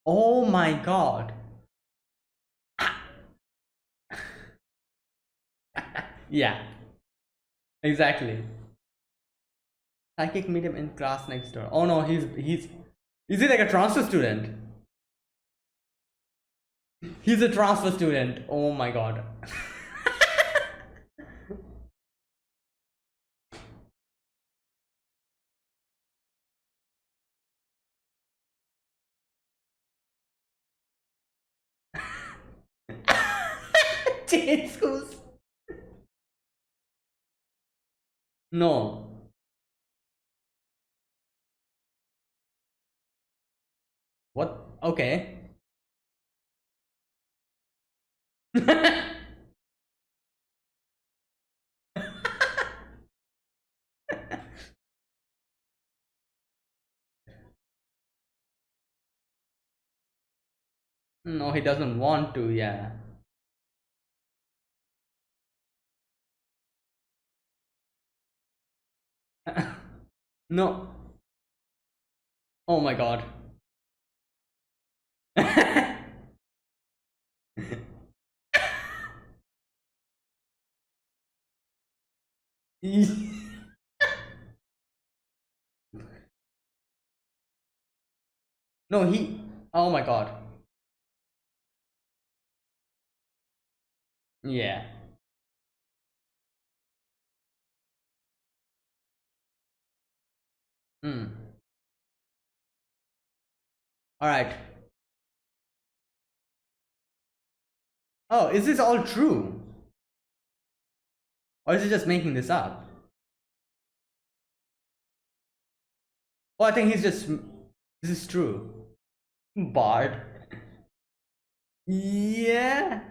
Oh my god. Yeah, exactly. Psychic medium in class next door. Oh no, he's is he like a transfer student? He's a transfer student. Oh my god. Change schools. No. What? Okay. No, he doesn't want to, yeah. No. Oh my god. No, he. Oh my god. Yeah. Hmm. Alright. Oh, is this all true? Or is he just making this up? Oh, I think he's just. This is true. Bard. Yeah.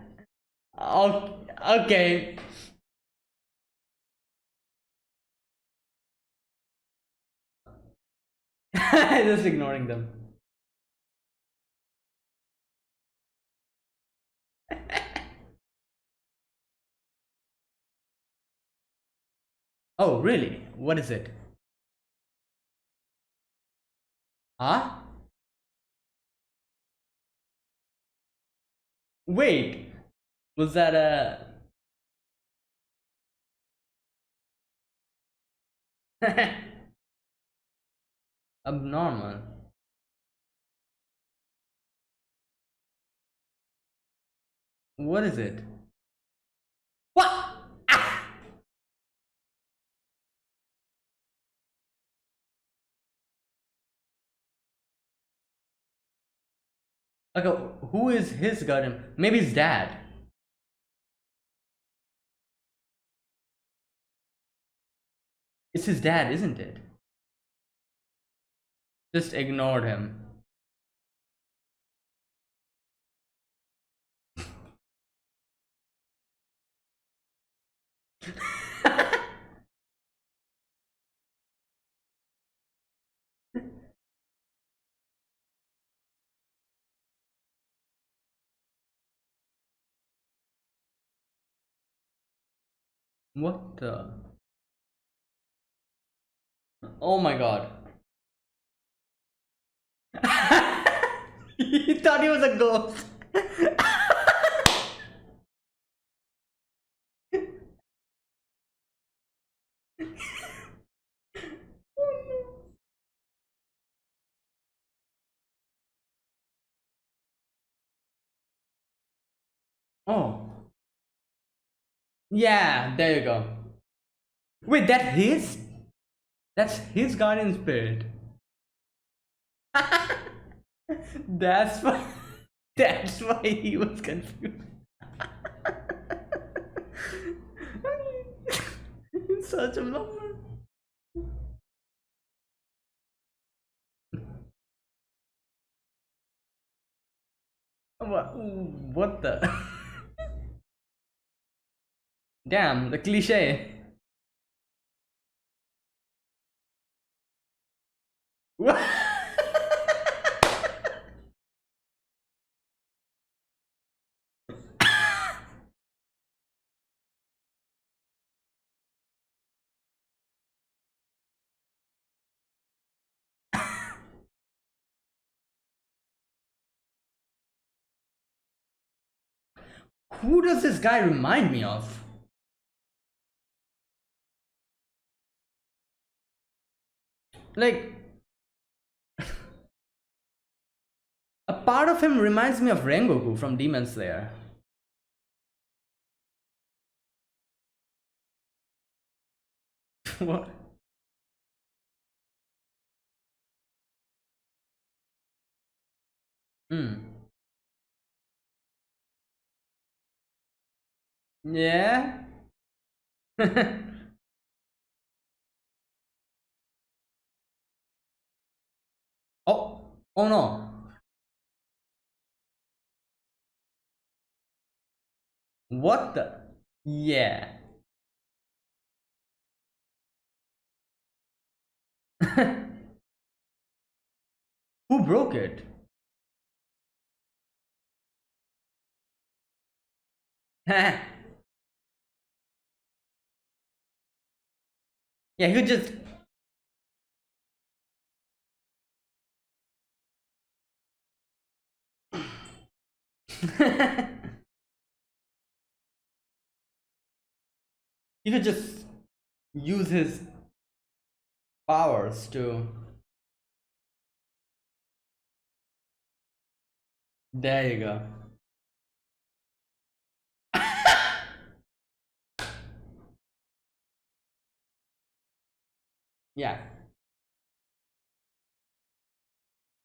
Okay. Just ignoring them. Oh, really? What is it? Huh? Wait. Was that a abnormal? What is it? What? Okay, who is his guardian? Maybe his dad. It's his dad, isn't it? Just ignored him. What the? Oh my god. He thought he was a ghost. Oh. Yeah, there you go. Wait, that's his guardian spirit. That's why that's why he was confused. In such a number. What the? Damn, the cliche. What? Who does this guy remind me of? Like, a part of him reminds me of Rengoku from Demon Slayer. What? Hmm. Yeah. Oh. Oh no. What the? Yeah. Who broke it? Yeah, he could just. He could just use his powers to. There you go. Yeah.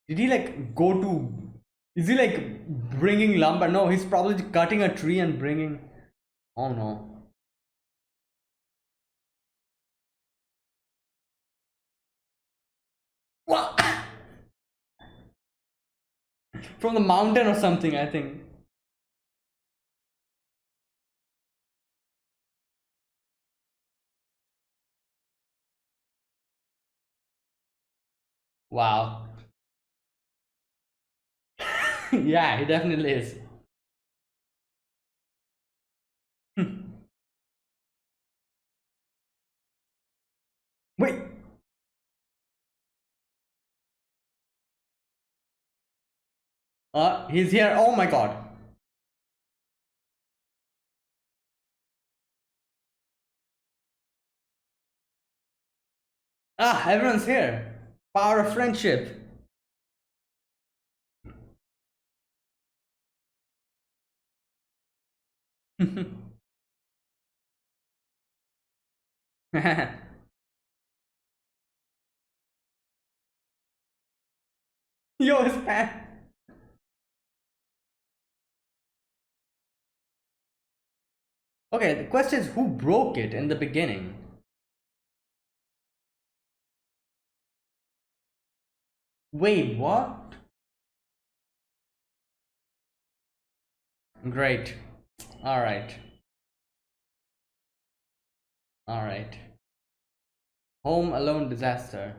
Did he like go to? Is he like bringing lumber? No, he's probably cutting a tree and bringing. Oh no. What? From the mountain or something, I think. Wow. Yeah, he definitely is. Wait. He's here. Oh my god. Ah, everyone's here. Power of friendship. Yo, his pants. Okay, the question is who broke it in the beginning? Wait, what? Great. Alright. Alright. Home Alone disaster.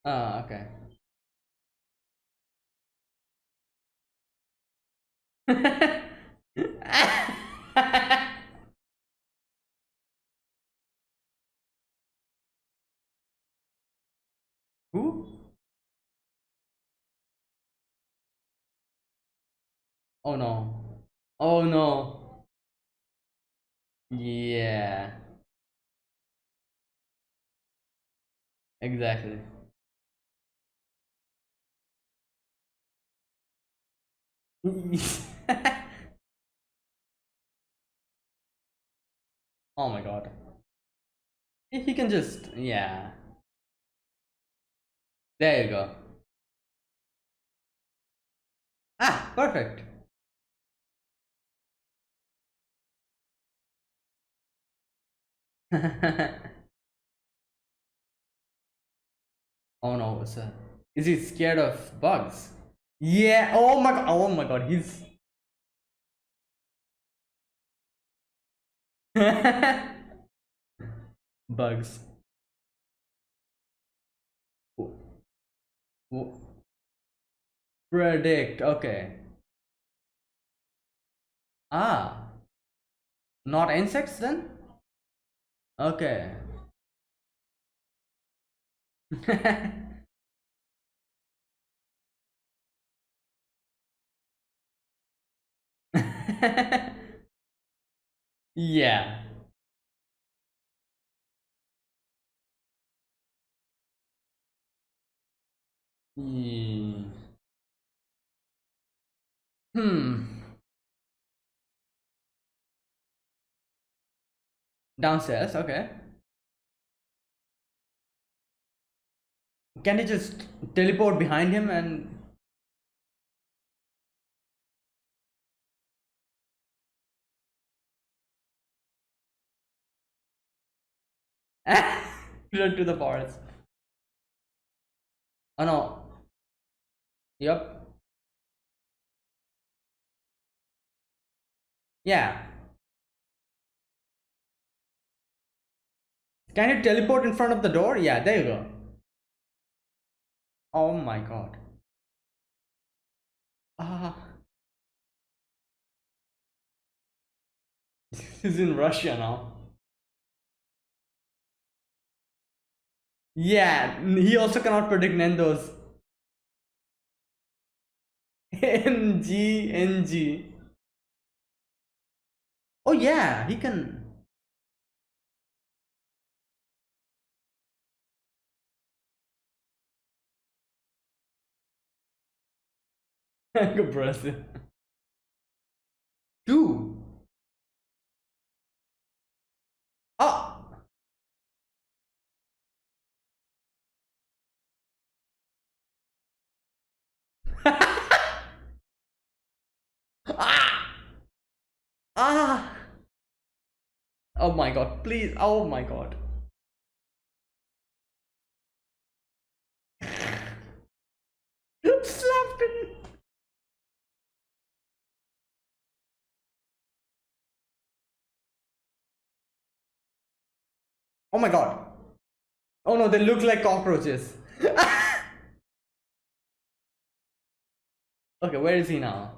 Okay. Who? Oh no. Oh no. Yeah, exactly. Oh my god. He can just, yeah. There you go. Ah, perfect. Oh no, is he scared of bugs? Yeah, oh my god, oh my god, he's. Bugs. W- w- Predict, okay. Ah, not insects then? Okay. Yeah. Hmm. Hmm. Downstairs, okay. Can he just teleport behind him and run to the forest? Oh no. Yep. Yeah. Can you teleport in front of the door? Yeah, there you go. Oh my god. Ah, he's in Russia now. Yeah, he also cannot predict Nando's. NG. Oh yeah, he can. Go Brazil. Two. Oh. Ah. Ah. Oh my god, please. Oh my god. Slapped him. Oh my god. Oh no, they look like cockroaches. Okay, where is he now?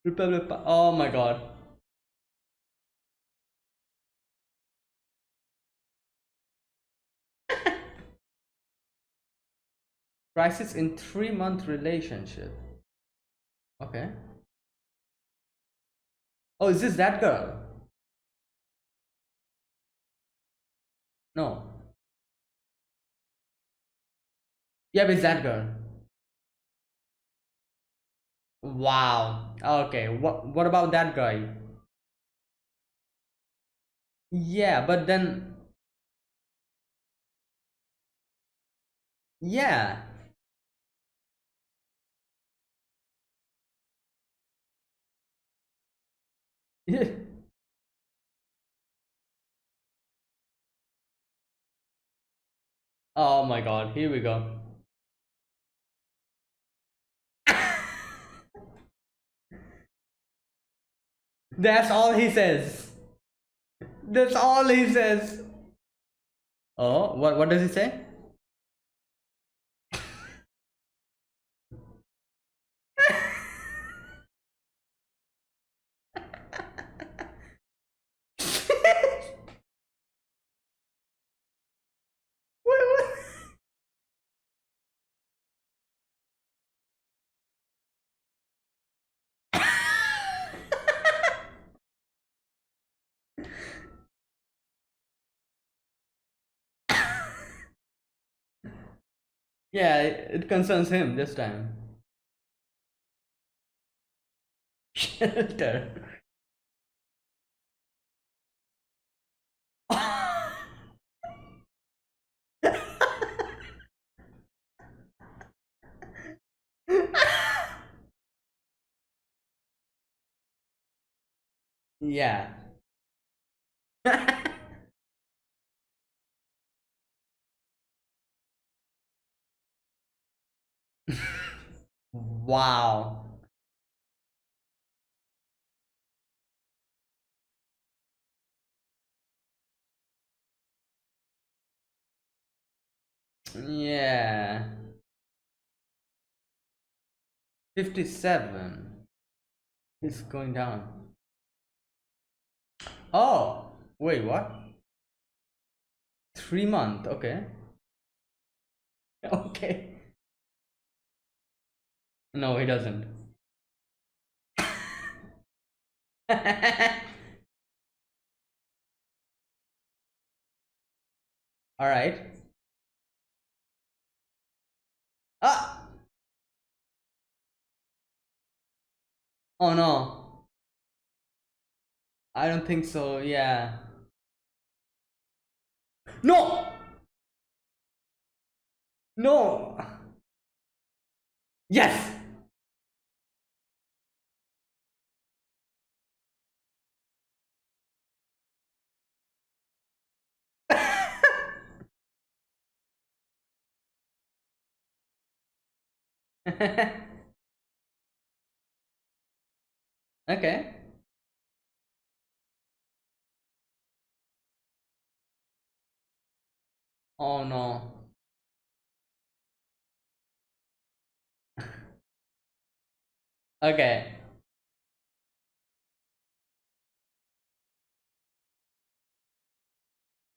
Oh my god. Crisis in 3-month relationship. Okay. Oh, is this that girl? No. Yep, it's that girl. Wow. Okay. What about that guy? Yeah, but then yeah. Oh my god, here we go. That's all he says. That's all he says. Oh, what does he say? What? Yeah, it concerns him this time. Shelter. Yeah. Wow. Yeah. 57. It's going down. Oh, wait, what? 3 month. Okay. Okay. No, he doesn't. All right. Ah. Oh no. I don't think so. Yeah. No. No. Yes. Okay. Oh no. Okay.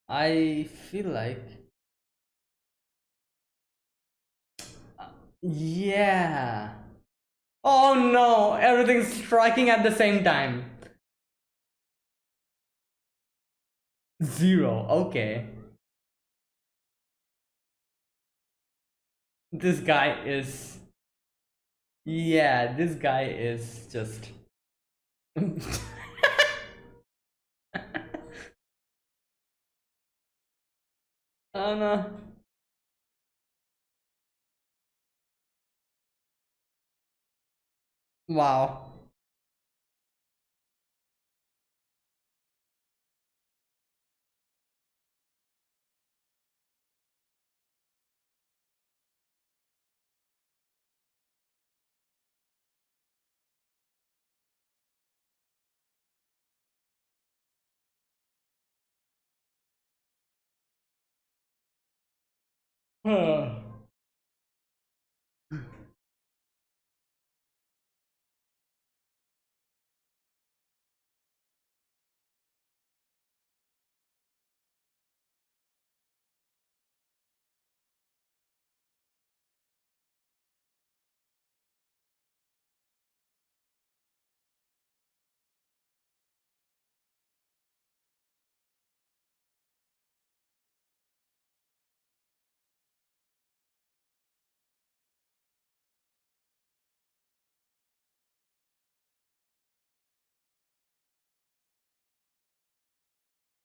I feel like, yeah. Oh no, everything's striking at the same time. Zero. Okay. This guy is, yeah, this guy is just. Oh no. Wow.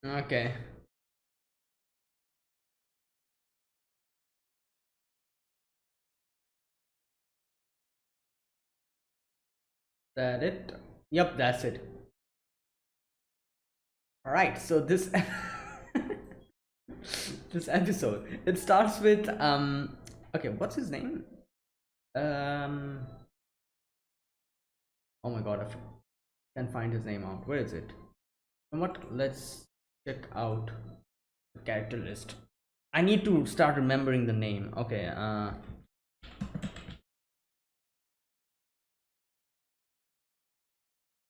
Okay. That it? Yep, that's it. All right. So this this episode, it starts with okay, what's his name? Um oh my god, can't find his name out. Where is it? And what? Let's check out the character list. I need to start remembering the name. Okay,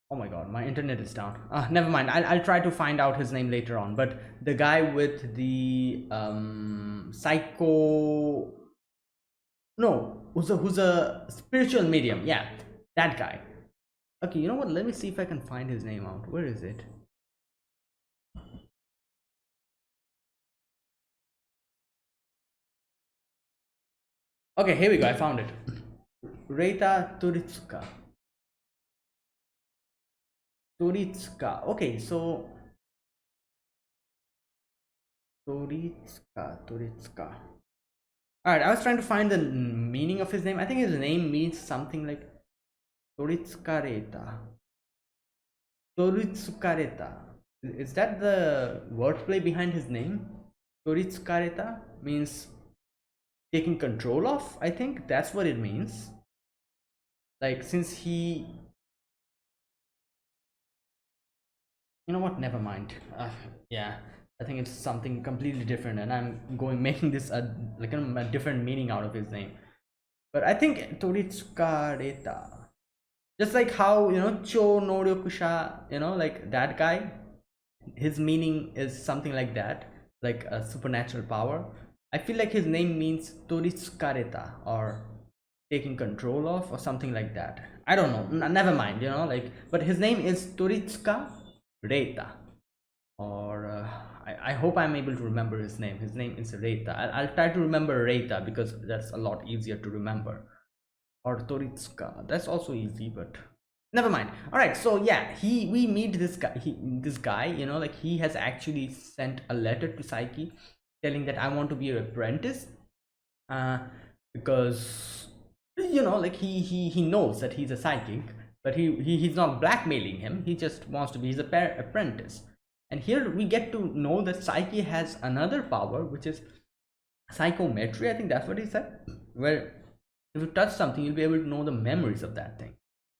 oh my god, my internet is down. Never mind. I'll try to find out his name later on. But the guy with the psycho, no, who's a spiritual medium. Yeah, that guy. Okay, you know what? Let me see if I can find his name out. Where is it? Okay, here we go. I found it. Reita Turitsuka. Turitsuka. Okay, so Turitsuka. All right, I was trying to find the meaning of his name. I think his name means something like Toritsukareta. Toritsukareta. Is that the wordplay behind his name? Toritsukareta means taking control of. I think that's what it means. Like, since he, you know what? Never mind. Yeah, I think it's something completely different, and I'm going making this a like a different meaning out of his name. But I think Toritsukareta, just like how Cho no Ryokusha, like that guy, his meaning is something like that, like a supernatural power. I feel like his name means Toritsukareta, or taking control of, or something like that. I don't know. Never mind. Like, but his name is Toritsuka Reta, or I hope I'm able to remember his name. His name is Reta. I'll try to remember Reta because that's a lot easier to remember. Or Toritsuka. That's also easy, but never mind. All right, so yeah, we meet this guy. This guy, like he has actually sent a letter to Saiki, telling that I want to be an apprentice, uh, because like he knows that he's a psychic, but he's not blackmailing him. He just wants to be his apprentice. And here we get to know that Saiki has another power, which is psychometry. I think that's what he said, where if you touch something, you'll be able to know the memories of that thing.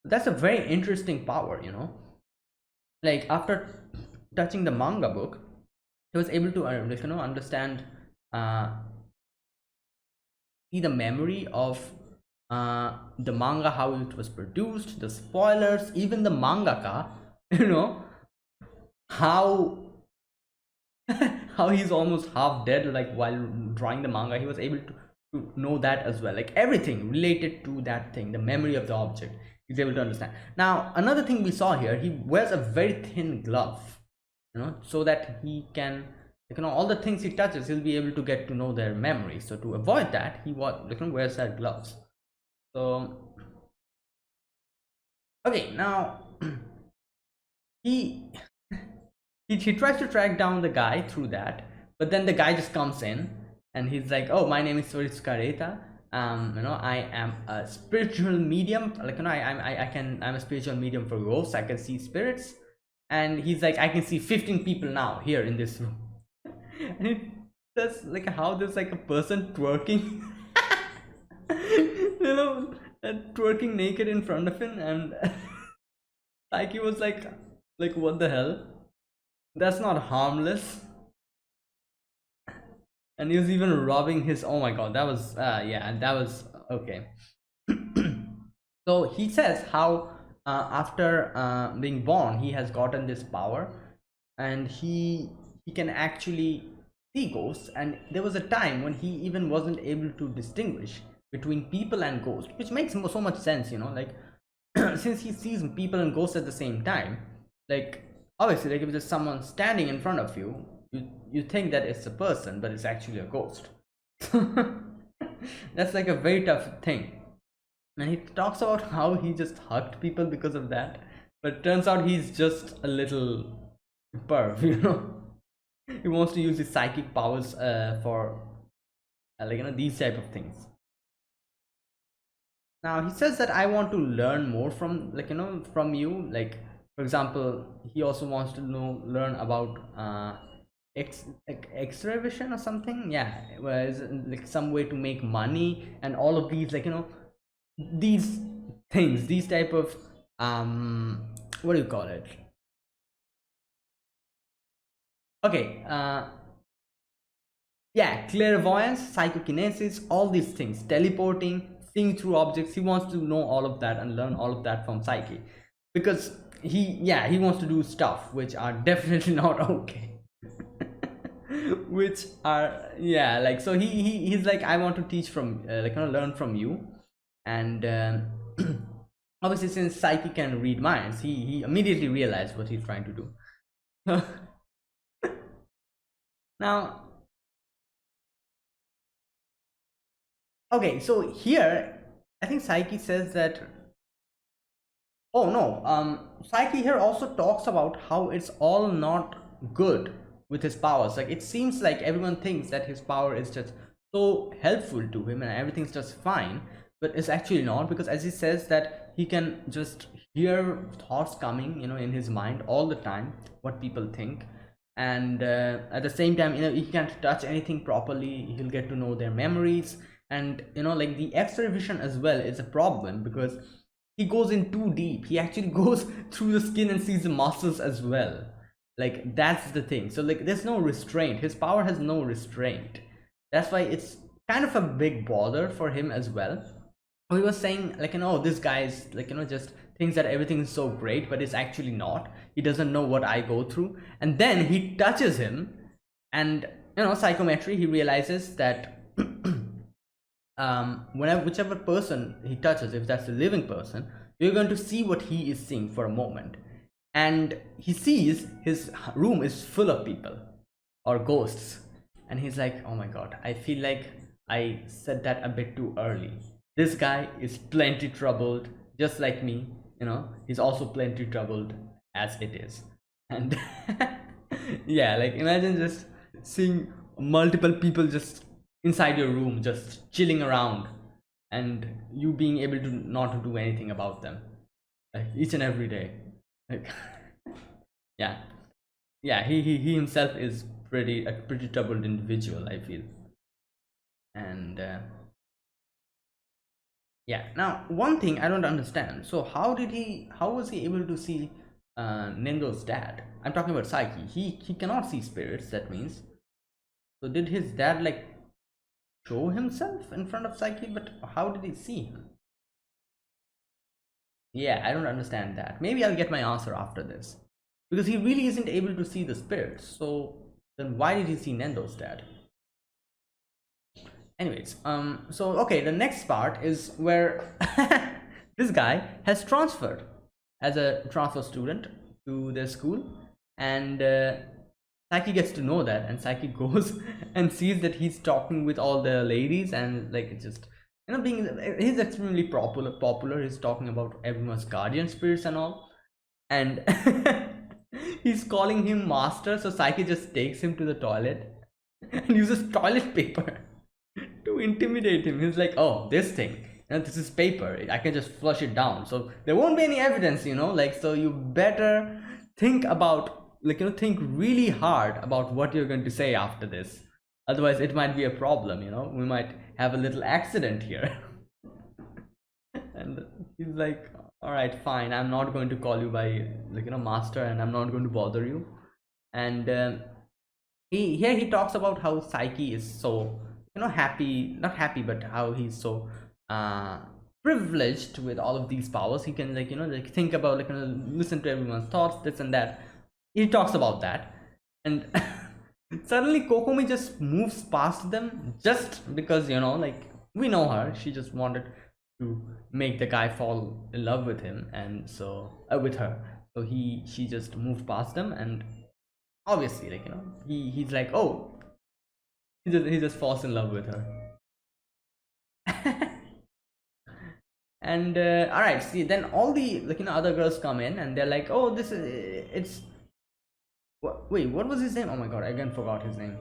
That's a very interesting power. Like, after touching the manga book, he was able to understand, uh see the memory of the manga, how it was produced, the spoilers, even the mangaka, you know, how how he's almost half dead, like while drawing the manga. He was able to know that as well, like everything related to that thing, the memory of the object, he's able to understand. Now another thing we saw here, he wears a very thin glove, so that he can, all the things he touches, he'll be able to get to know their memory. So to avoid that, he wears that gloves. So okay, now he he tries to track down the guy through that, but then the guy just comes in and he's like, oh, my name is Soris Kareta. I am a spiritual medium, I'm a spiritual medium for ghosts. I can see spirits. And he's like, I can see 15 people now here in this room. And it, that's like how there's like a person twerking, twerking naked in front of him. And Saiki was like, what the hell? That's not harmless. And he was even robbing his, oh my god, that was yeah, that was okay. So he says how after being born, he has gotten this power, and he can actually see ghosts. And there was a time when he even wasn't able to distinguish between people and ghosts, which makes so much sense, like since he sees people and ghosts at the same time, like obviously, like if there's someone standing in front of you, you think that it's a person, but it's actually a ghost. That's like a very tough thing. And he talks about how he just hugged people because of that, but turns out he's just a little perv. He wants to use his psychic powers for these type of things. Now he says that I want to learn more from from you. Like for example, he also wants to learn about X-ray vision or something. Yeah, whereas like some way to make money and all of these, these things, these type of what do you call it? Okay, yeah, clairvoyance, psychokinesis, all these things, teleporting, seeing through objects. He wants to know all of that and learn all of that from Saiki, because he wants to do stuff which are definitely not okay. Which are, yeah, like, so he's like, I want to teach from learn from you. And obviously, since Saiki can read minds, he immediately realized what he's trying to do. Now okay, so here I think Saiki says that, oh no, Saiki here also talks about how it's all not good with his powers. Like it seems like everyone thinks that his power is just so helpful to him and everything's just fine, but it's actually not, because as he says that he can just hear thoughts coming in his mind all the time, what people think. And at the same time, he can't touch anything properly. He'll get to know their memories. And like the X-ray vision as well is a problem, because he goes in too deep. He actually goes through the skin and sees the muscles as well. Like that's the thing. So like there's no restraint. His power has no restraint. That's why it's kind of a big bother for him as well. He was saying this guy is just thinks that everything is so great, but it's actually not. He doesn't know what I go through. And then he touches him, and psychometry, he realizes that whichever person he touches, if that's a living person, you're going to see what he is seeing for a moment. And he sees his room is full of people or ghosts, and he's like, oh my god, I feel like I said that a bit too early. This guy is plenty troubled, just like me. He's also plenty troubled as it is. And yeah, like imagine just seeing multiple people just inside your room, just chilling around, and you being able to not to do anything about them, like each and every day. Like yeah, he himself is a pretty troubled individual, I feel. And yeah, now one thing I don't understand, so how was he able to see Nendo's dad? I'm talking about Saiki. He cannot see spirits, that means. So did his dad like show himself in front of Saiki? But how did he see him? Yeah, I don't understand that. Maybe I'll get my answer after this. Because he really isn't able to see the spirits. So then why did he see Nendo's dad? Anyways, so okay, the next part is where this guy has transferred as a transfer student to their school, and Saiki gets to know that, and Saiki goes and sees that he's talking with all the ladies, and like it's just being he's extremely popular. He's talking about everyone's guardian spirits and all, and he's calling him master. So Saiki just takes him to the toilet and uses toilet paper to intimidate him. He's like, oh, this thing, this is paper, I can just flush it down, so there won't be any evidence, like, so you better think about, think really hard about what you're going to say after this, otherwise it might be a problem, we might have a little accident here. And he's like, all right, fine, I'm not going to call you by master, and I'm not going to bother you. And he talks about how Saiki is so happy, not happy, but how he's so uh privileged with all of these powers. He can think about listen to everyone's thoughts, this and that. He talks about that, and suddenly Kokomi just moves past them, just because we know her, she just wanted to make the guy fall in love with him, and so with her, so she just moved past them, and obviously he's like, oh, he just falls in love with her. And all right, see, then all the other girls come in, and they're like, oh, this is it's wait, what was his name? Oh my god, I again forgot his name.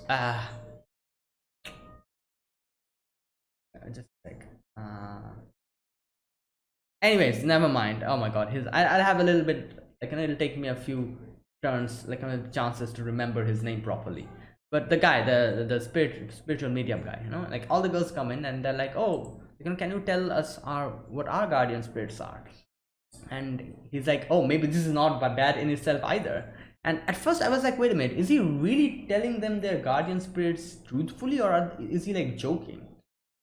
uh just like anyways, never mind. Oh my god, I'll have a little bit, it'll take me a few turns, chances to remember his name properly. But the guy, the spiritual medium guy, like all the girls come in, and they're like, oh, can you tell us what our guardian spirits are? And he's like, oh, maybe this is not bad in itself either. And at first I was like, wait a minute, is he really telling them their guardian spirits truthfully, or is he like joking,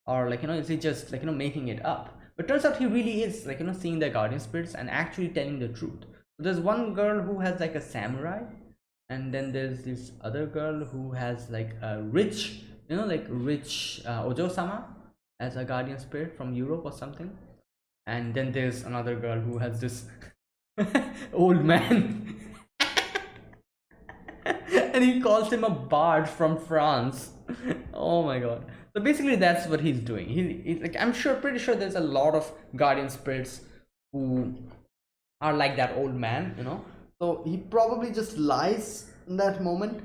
or is he just making it up? But turns out he really is seeing their guardian spirits and actually telling the truth. There's one girl who has like a samurai, and then there's this other girl who has like a rich rich Ojo-sama as a guardian spirit from Europe or something. And then there's another girl who has this old man and he calls him a bard from France. Oh my god. So basically that's what he's doing. He's like, I'm pretty sure there's a lot of guardian spirits who are like that old man, so he probably just lies in that moment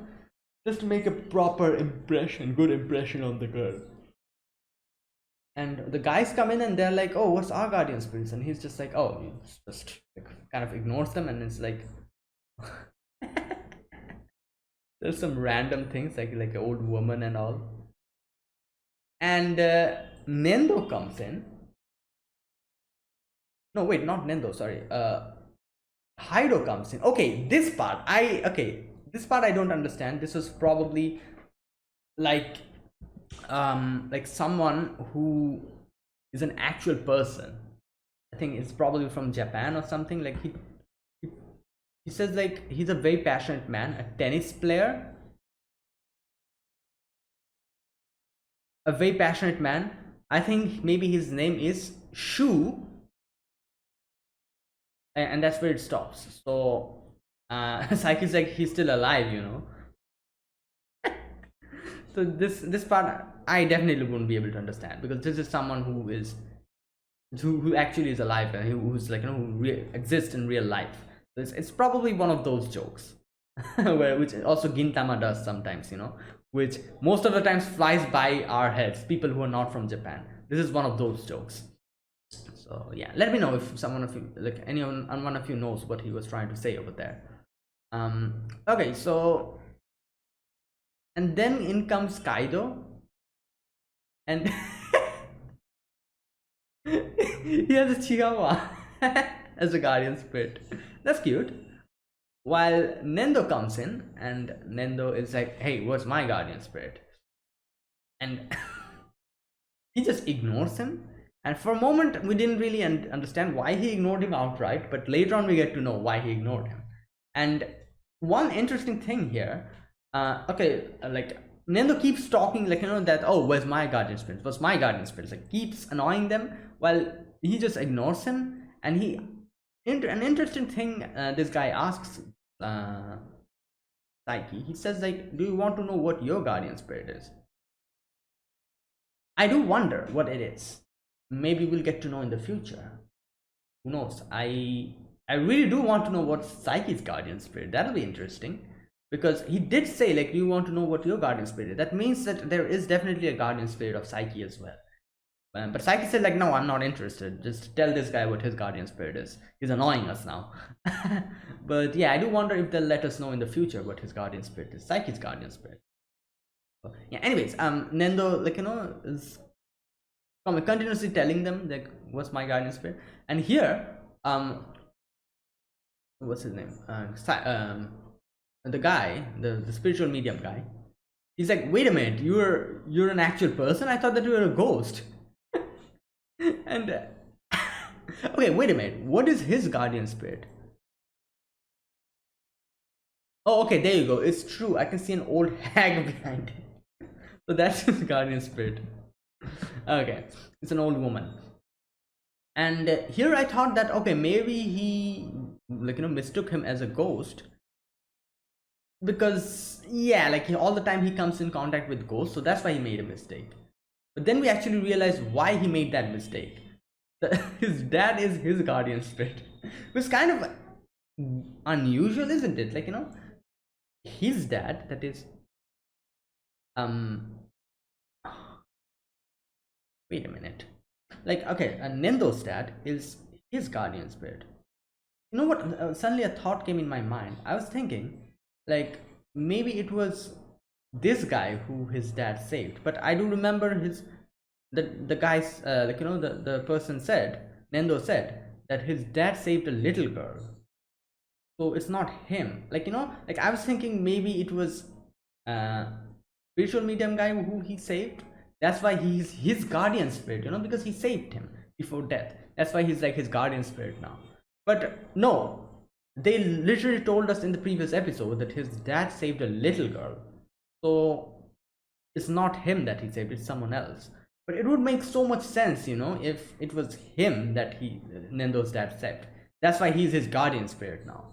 just to make a proper impression, good impression on the girl. And the guys come in and they're like, oh, what's our guardian spirits? And he's just like, oh, he just kind of ignores them, and it's like there's some random things like an old woman and all. And Nendo comes in. No, wait, not Nendo, sorry. Haido comes in. Okay, this part I don't understand. This was probably like someone who is an actual person. I think it's probably from Japan or something. Like he says like he's a very passionate man, a tennis player, a very passionate man. I think maybe his name is Shu, and that's where it stops. So Saiki's like, he's still alive, So this part I definitely wouldn't be able to understand, because this is someone who actually is alive, and who's who exists in real life. So it's probably one of those jokes which also Gintama does sometimes, which most of the times flies by our heads, people who are not from Japan. This is one of those jokes. So yeah, let me know if someone of you, anyone one of you, knows what he was trying to say over there. Okay, so and then in comes Kaido, and he has a chihuahua as a guardian spirit. That's cute. While Nendo comes in, and Nendo is like, hey, what's my guardian spirit? And he just ignores him, And for a moment we didn't really understand why he ignored him outright, but later on we get to know why he ignored him. And one interesting thing here, like Nendo keeps talking, like, that, oh, where's my guardian spirit, what's my guardian spirit, like keeps annoying them while he just ignores him. And an interesting thing, this guy asks Saiki, he says, like, do you want to know what your guardian spirit is? I do wonder what it is. Maybe we'll get to know in the future. Who knows? I really do want to know what Saiki's guardian spirit. That'll be interesting, because he did say, like, you want to know what your guardian spirit is. That means that there is definitely a guardian spirit of Saiki as well. But Saiki said, like, no, I'm not interested. Just tell this guy what his guardian spirit is. He's annoying us now. But yeah, I do wonder if they'll let us know in the future what his guardian spirit is. Saiki's guardian spirit. Yeah, anyways, Nendo, like, is continuously telling them, like, what's my guardian spirit. And here, what's his name, the guy, the spiritual medium guy, he's like, wait a minute, you're an actual person, I thought that you were a ghost. And okay, wait a minute, what is his guardian spirit? Oh, okay, there you go, it's true, I can see an old hag behind it. So that's his guardian spirit. Okay, it's an old woman. And here I thought that, okay, maybe he, like, mistook him as a ghost, because yeah, like, all the time he comes in contact with ghosts, so that's why he made a mistake. But then we actually realize why he made that mistake. His dad is his guardian spirit. Which kind of unusual, isn't it? Like, his dad, that is, wait a minute, like, okay, Nendo's dad is his guardian spirit. You know what, suddenly a thought came in my mind. I was thinking, like, maybe it was this guy who his dad saved. But I do remember the guy's, like, the person said, Nendo said, that his dad saved a little girl. So it's not him. Like, like, I was thinking maybe it was spiritual medium guy who he saved. That's why he's his guardian spirit, because he saved him before death. That's why he's like his guardian spirit now. But no, they literally told us in the previous episode that his dad saved a little girl. So it's not him that he saved, it's someone else. But it would make so much sense, if it was him that Nendo's dad saved. That's why he's his guardian spirit now.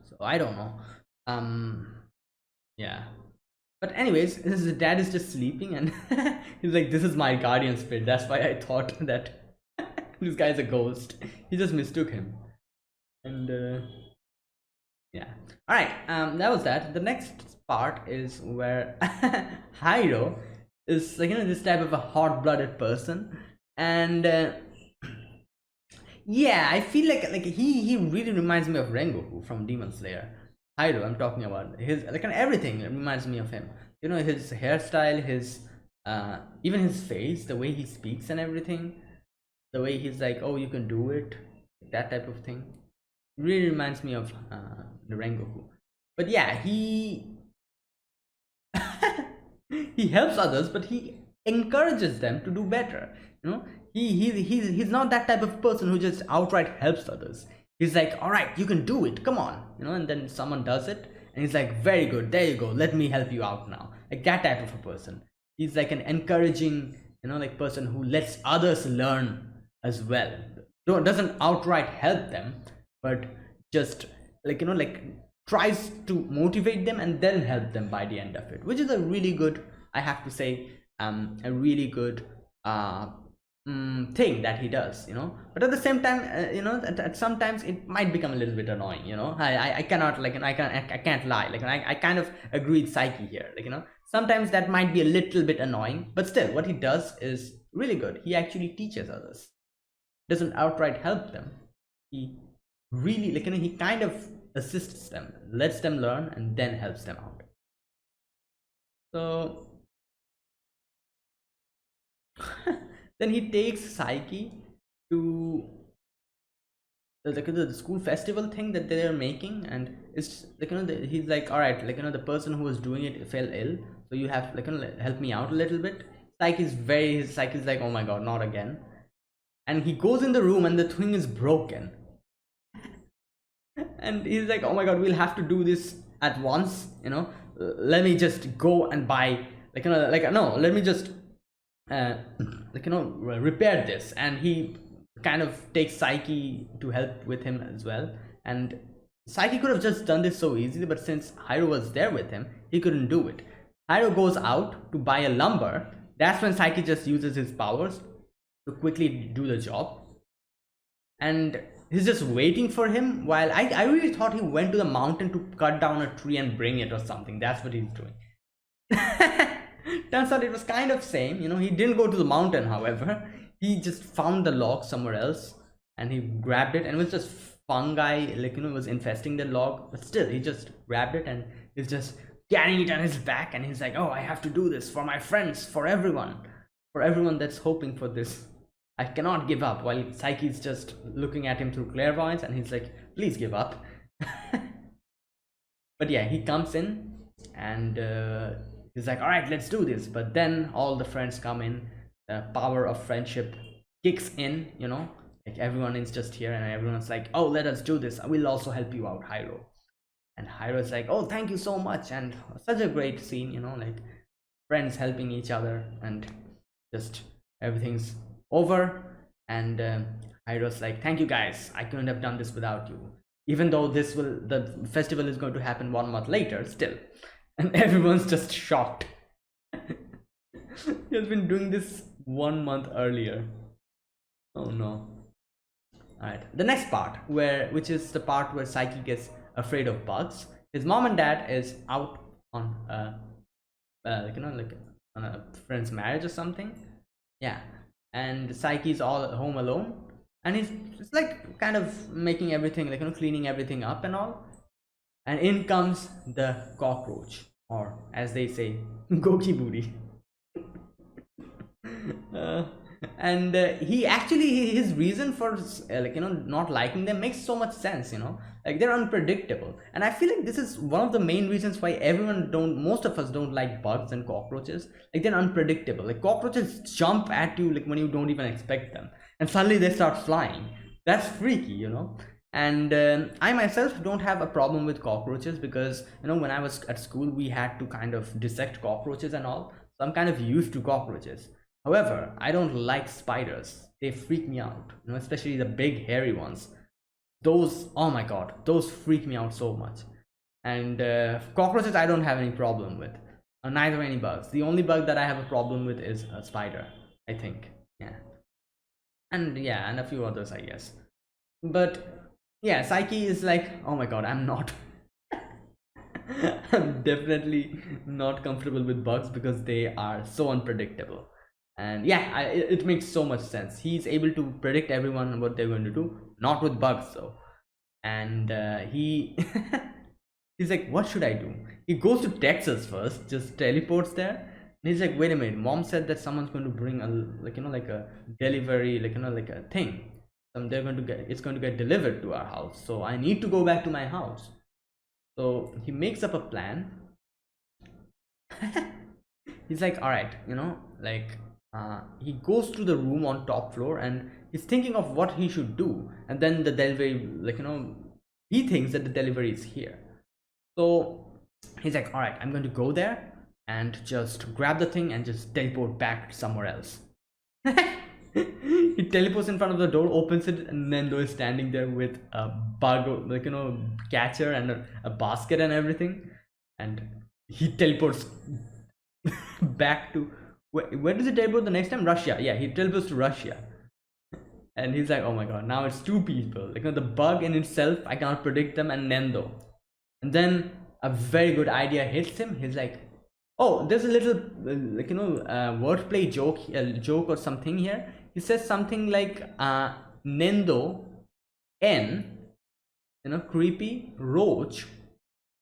So I don't know. Yeah. But anyways, his dad is just sleeping, and he's like, this is my guardian spirit. That's why I thought that this guy's a ghost. He just mistook him. And yeah. Alright, that was that. The next part is where Hiro is, like, this type of a hot-blooded person. And yeah, I feel like he really reminds me of Rengoku from Demon Slayer. Hiro, I'm talking about his, like, everything reminds me of him. His hairstyle, his even his face, the way he speaks and everything, the way he's like, oh, you can do it, that type of thing, really reminds me of the Rengoku. But yeah, he he helps others, but he encourages them to do better. He's not that type of person who just outright helps others. He's like, all right, you can do it, come on, and then someone does it and he's like, very good, there you go, let me help you out now. Like, that type of a person. He's like an encouraging, like, person who lets others learn as well. Doesn't outright help them, but just, like, like, tries to motivate them and then help them by the end of it, which is a really good, I have to say, a really good thing that he does. But at the same time, at sometimes it might become a little bit annoying. I cannot, like, I can't lie, like, I kind of agree with Saiki here, like, sometimes that might be a little bit annoying, but still what he does is really good. He actually teaches others, doesn't outright help them. He really, like, he kind of assists them, lets them learn, and then helps them out. So then he takes Saiki to the school festival thing that they're making, and it's like, he's like, all right, like, the person who was doing it fell ill, so you have, like, help me out a little bit. Saiki's like, oh my god, not again. and he goes in the room and the thing is broken. And he's like, oh my god, we'll have to do this at once, let me just go and buy, like no, let me just repair this. And he kind of takes Saiki to help with him as well. And Saiki could have just done this so easily, but since Hiro was there with him, he couldn't do it. Hiro goes out to buy a lumber. That's when Saiki just uses his powers to quickly do the job. And he's just waiting for him, while I really thought he went to the mountain to cut down a tree and bring it or something. That's what he's doing. Turns out it was kind of same, he didn't go to the mountain. However, he just found the log somewhere else and he grabbed it, and it was just fungi, was infesting the log. But still, he just grabbed it and he's just carrying it on his back, and he's like, oh, I have to do this for my friends, for everyone that's hoping for this. I cannot give up. While Saiki's just looking at him through clairvoyance, and he's like, please give up. But yeah, he comes in and he's like, all right, let's do this. But then all the friends come in. The power of friendship kicks in, like everyone is just here, and everyone's like, oh, let us do this. We'll also help you out, Hiro. And Hiro's like, oh, thank you so much. And such a great scene, like friends helping each other, and just everything's over. And Hiro's like, thank you guys, I couldn't have done this without you, even though the festival is going to happen 1 month later still. And everyone's just shocked. He has been doing this 1 month earlier. Oh no. All right, the next part, which is the part where Saiki gets afraid of bugs. His mom and dad is out on on a friend's marriage or something. Yeah. And Saiki's all home alone, and he's just like kind of making everything, cleaning everything up and all. And in comes the cockroach, or as they say, Goki booty. And he actually, his reason for not liking them makes so much sense. Like, they're unpredictable, and I feel like this is one of the main reasons why most of us don't like bugs and cockroaches. Like, they're unpredictable. Like, cockroaches jump at you like when you don't even expect them, and suddenly they start flying. That's freaky. And I myself don't have a problem with cockroaches, because when I was at school, we had to kind of dissect cockroaches and all, so I'm kind of used to cockroaches. However, I don't like spiders. They freak me out, especially the big hairy ones. Those, oh my god, those freak me out so much. And cockroaches I don't have any problem with, neither any bugs. The only bug that I have a problem with is a spider, I think. And a few others, I guess. But yeah, Saiki is like, oh my god, I'm definitely not comfortable with bugs, because they are so unpredictable. And yeah, it makes so much sense. He's able to predict everyone what they're going to do, not with bugs though. And he's like, what should I do? He goes to Texas first, just teleports there, and he's like, wait a minute, mom said that someone's going to bring a a delivery, like a thing. It's going to get delivered to our house, so I need to go back to my house. So he makes up a plan. He's like, all right, he goes to the room on top floor, and he's thinking of what he should do. And then the delivery, he thinks that the delivery is here. So he's like, all right, I'm going to go there and just grab the thing and just teleport back somewhere else. He teleports in front of the door, opens it, and Nendo is standing there with a bug, catcher and a basket and everything. And he teleports back to, where does he teleport the next time? Russia. Yeah, he teleports to Russia. And he's like, oh my god, now it's two people. The bug in itself, I cannot predict them, and Nendo. And then a very good idea hits him. He's like, oh, there's a little wordplay joke or something here. He says something like Nendo N, creepy, roach,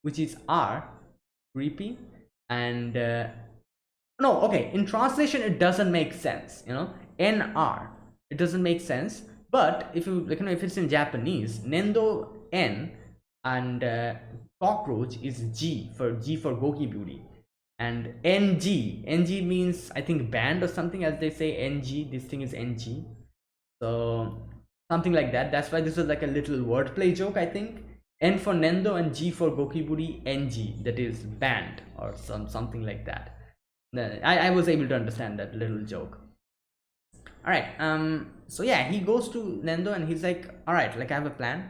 which is R, creepy, and no, okay, in translation it doesn't make sense, NR, it doesn't make sense. But if you if it's in Japanese, Nendo N and cockroach is G for Goki Beauty, and NG means, I think, band or something, as they say NG. This thing is NG. So something like that. That's why this was like a little wordplay joke, I think. N for Nendo and G for Gokiburi, NG, that is banned or something like that. I was able to understand that little joke. All right. So yeah, he goes to Nendo and he's like, all right, like I have a plan.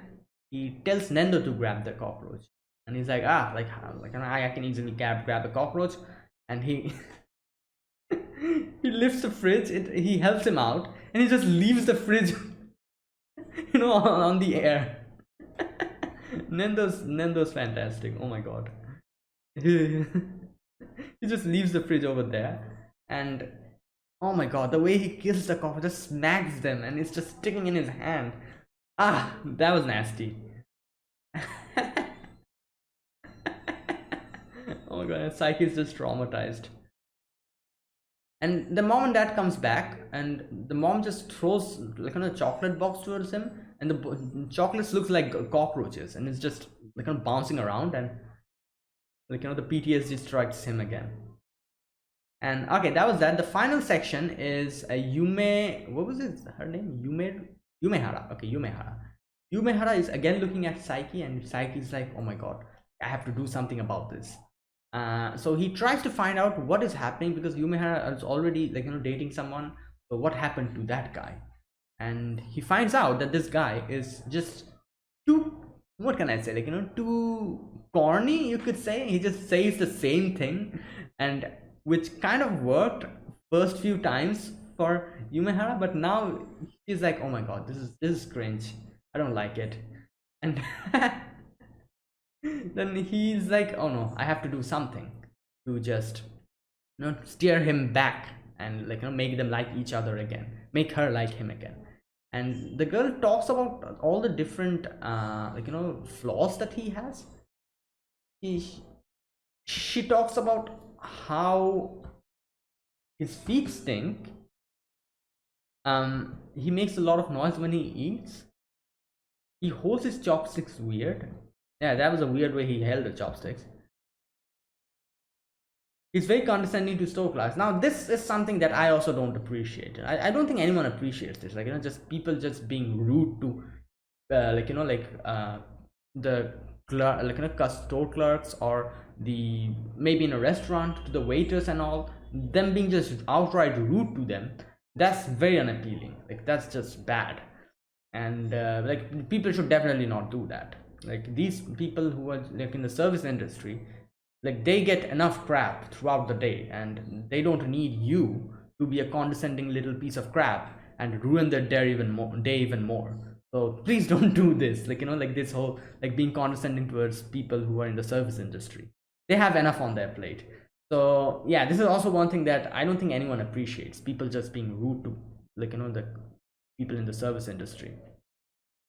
He tells Nendo to grab the cockroach, and he's like, like I can easily grab a cockroach, and he he lifts the fridge. He helps him out, and he just leaves the fridge, on the air. Nendo's fantastic. Oh my god. He just leaves the fridge over there, and oh my god, the way he kills the cockroach, just smacks them, and it's just sticking in his hand. That was nasty. Oh my god, Saiki is just traumatized. And the mom and dad comes back, and the mom just throws like a chocolate box towards him, and the chocolates looks like cockroaches, and it's just like bouncing around, and like the PTSD strikes him again. And okay, that was that. The final section is a Yume. What was it? Her name? Yumehara. Okay, Yumehara. Yumehara is again looking at Saiki, and Saiki is like, oh my god, I have to do something about this. So he tries to find out what is happening, because Yumehara is already dating someone. So what happened to that guy? And he finds out that this guy is just too, what can I say, too corny, you could say. He just says the same thing, and which kind of worked first few times for Yumehara, but now he's like, oh my god, this is cringe, I don't like it. And then he's like, oh no, I have to do something to just steer him back, and make them like each other again, make her like him again. And the girl talks about all the different flaws that he has. She talks about how his feet stink. He makes a lot of noise when he eats. He holds his chopsticks weird. Yeah, that was a weird way he held the chopsticks. He's very condescending to store class. Now this is something that I also don't appreciate. I don't think anyone appreciates this, just people just being rude to the store clerks, or the maybe in a restaurant to the waiters and all, them being just outright rude to them. That's very unappealing. That's just bad. And people should definitely not do that. These people who are in the service industry, they get enough crap throughout the day, and they don't need you to be a condescending little piece of crap and ruin their day even more. So please don't do this. This whole being condescending towards people who are in the service industry. They have enough on their plate. So yeah, this is also one thing that I don't think anyone appreciates. People just being rude to the people in the service industry.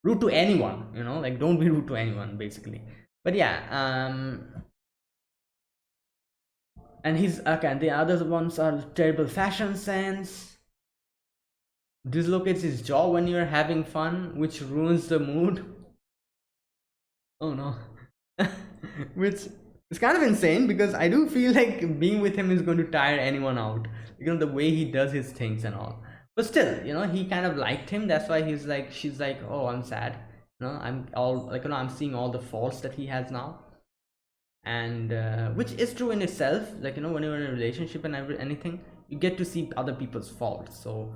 Rude to anyone, don't be rude to anyone, basically. But yeah, and he's okay, and the other ones are terrible fashion sense, dislocates his jaw when you're having fun, which ruins the mood. Oh no. Which is kind of insane, because I do feel like being with him is going to tire anyone out, the way he does his things and all. But still, he kind of liked him. That's why she's like, oh, I'm sad, I'm all I'm seeing all the faults that he has now. And which is true in itself. When you're in a relationship and anything, you get to see other people's faults. So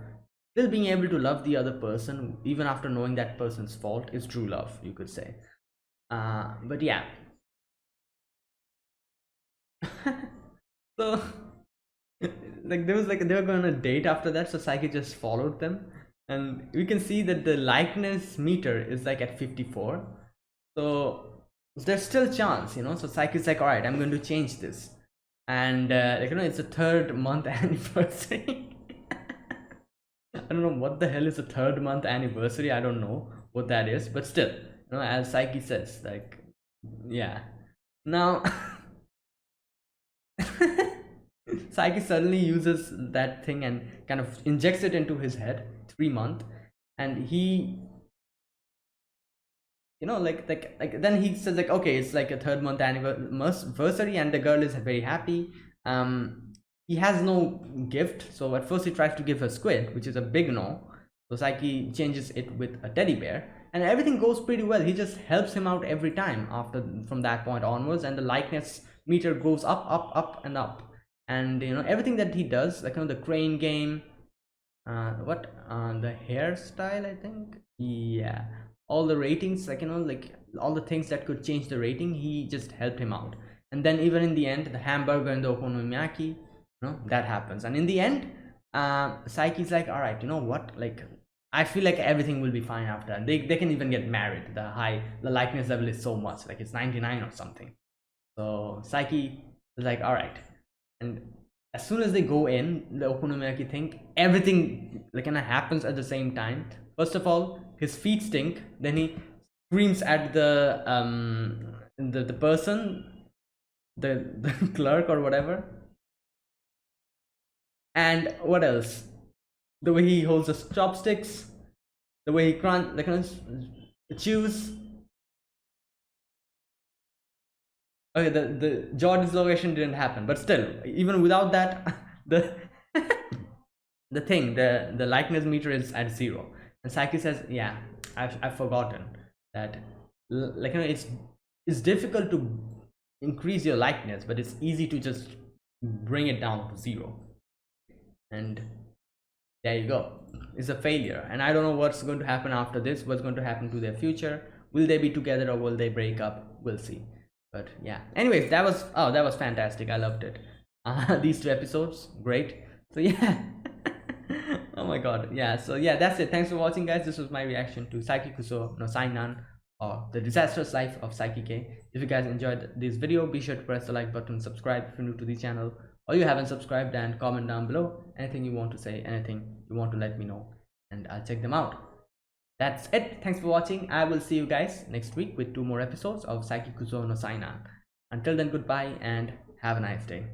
still being able to love the other person even after knowing that person's fault is true love, you could say. But yeah. So they were going on a date after that, so Saiki just followed them, and we can see that the likeness meter is at 54. So there's still chance, so Saiki's like, all right, I'm going to change this. And it's the 3rd month anniversary. I don't know what the hell is a 3rd month anniversary. I don't know what that is, but still, as Saiki says, yeah. Now Saiki suddenly uses that thing and kind of injects it into his head, 3 month, and he then he says okay, it's a 3rd month anniversary, and the girl is very happy. He has no gift, so at first he tries to give her squid, which is a big no. So Saiki changes it with a teddy bear, and everything goes pretty well. He just helps him out every time after from that point onwards, and the likeness meter goes up, up, up, and up. And everything that he does, like the crane game, what the hairstyle, I think, yeah, all the ratings, like like all the things that could change the rating, he just helped him out. And then even in the end, the hamburger and the okonomiyaki, that happens. And in the end, Saiki's like, all right, you know what, like I feel like everything will be fine after that. They can even get married. The likeness level is so much, like it's 99 or something. So Saiki is like, all right. And as soon as they go in the okonomiyaki thing, everything like happens at the same time. First of all, his feet stink. Then he screams at the person, the clerk or whatever. And what else? The way he holds the chopsticks, the way he crunch, chews. Okay, the jaw dislocation didn't happen, but still, even without that, the the likeness meter is at 0. And Saiki says, yeah, I've forgotten that, it's difficult to increase your likeness, but it's easy to just bring it down to 0. And there you go, it's a failure. And I don't know what's going to happen after this, what's going to happen to their future. Will they be together or will they break up? We'll see. But yeah, anyways, that was fantastic. I loved it. These 2 episodes, great. So yeah. Oh my god, yeah. So yeah, that's it. Thanks for watching, guys. This was my reaction to Saiki Kuso no Sainan, or the Disastrous Life of Saiki K. If you guys enjoyed this video, be sure to press the like button, subscribe if you're new to the channel, or you haven't subscribed, and comment down below anything you want to say, anything you want to let me know, and I'll check them out. That's it. Thanks for watching. I will see you guys next week with 2 more episodes of Saiki Kuso no Sainan. Until then, goodbye and have a nice day.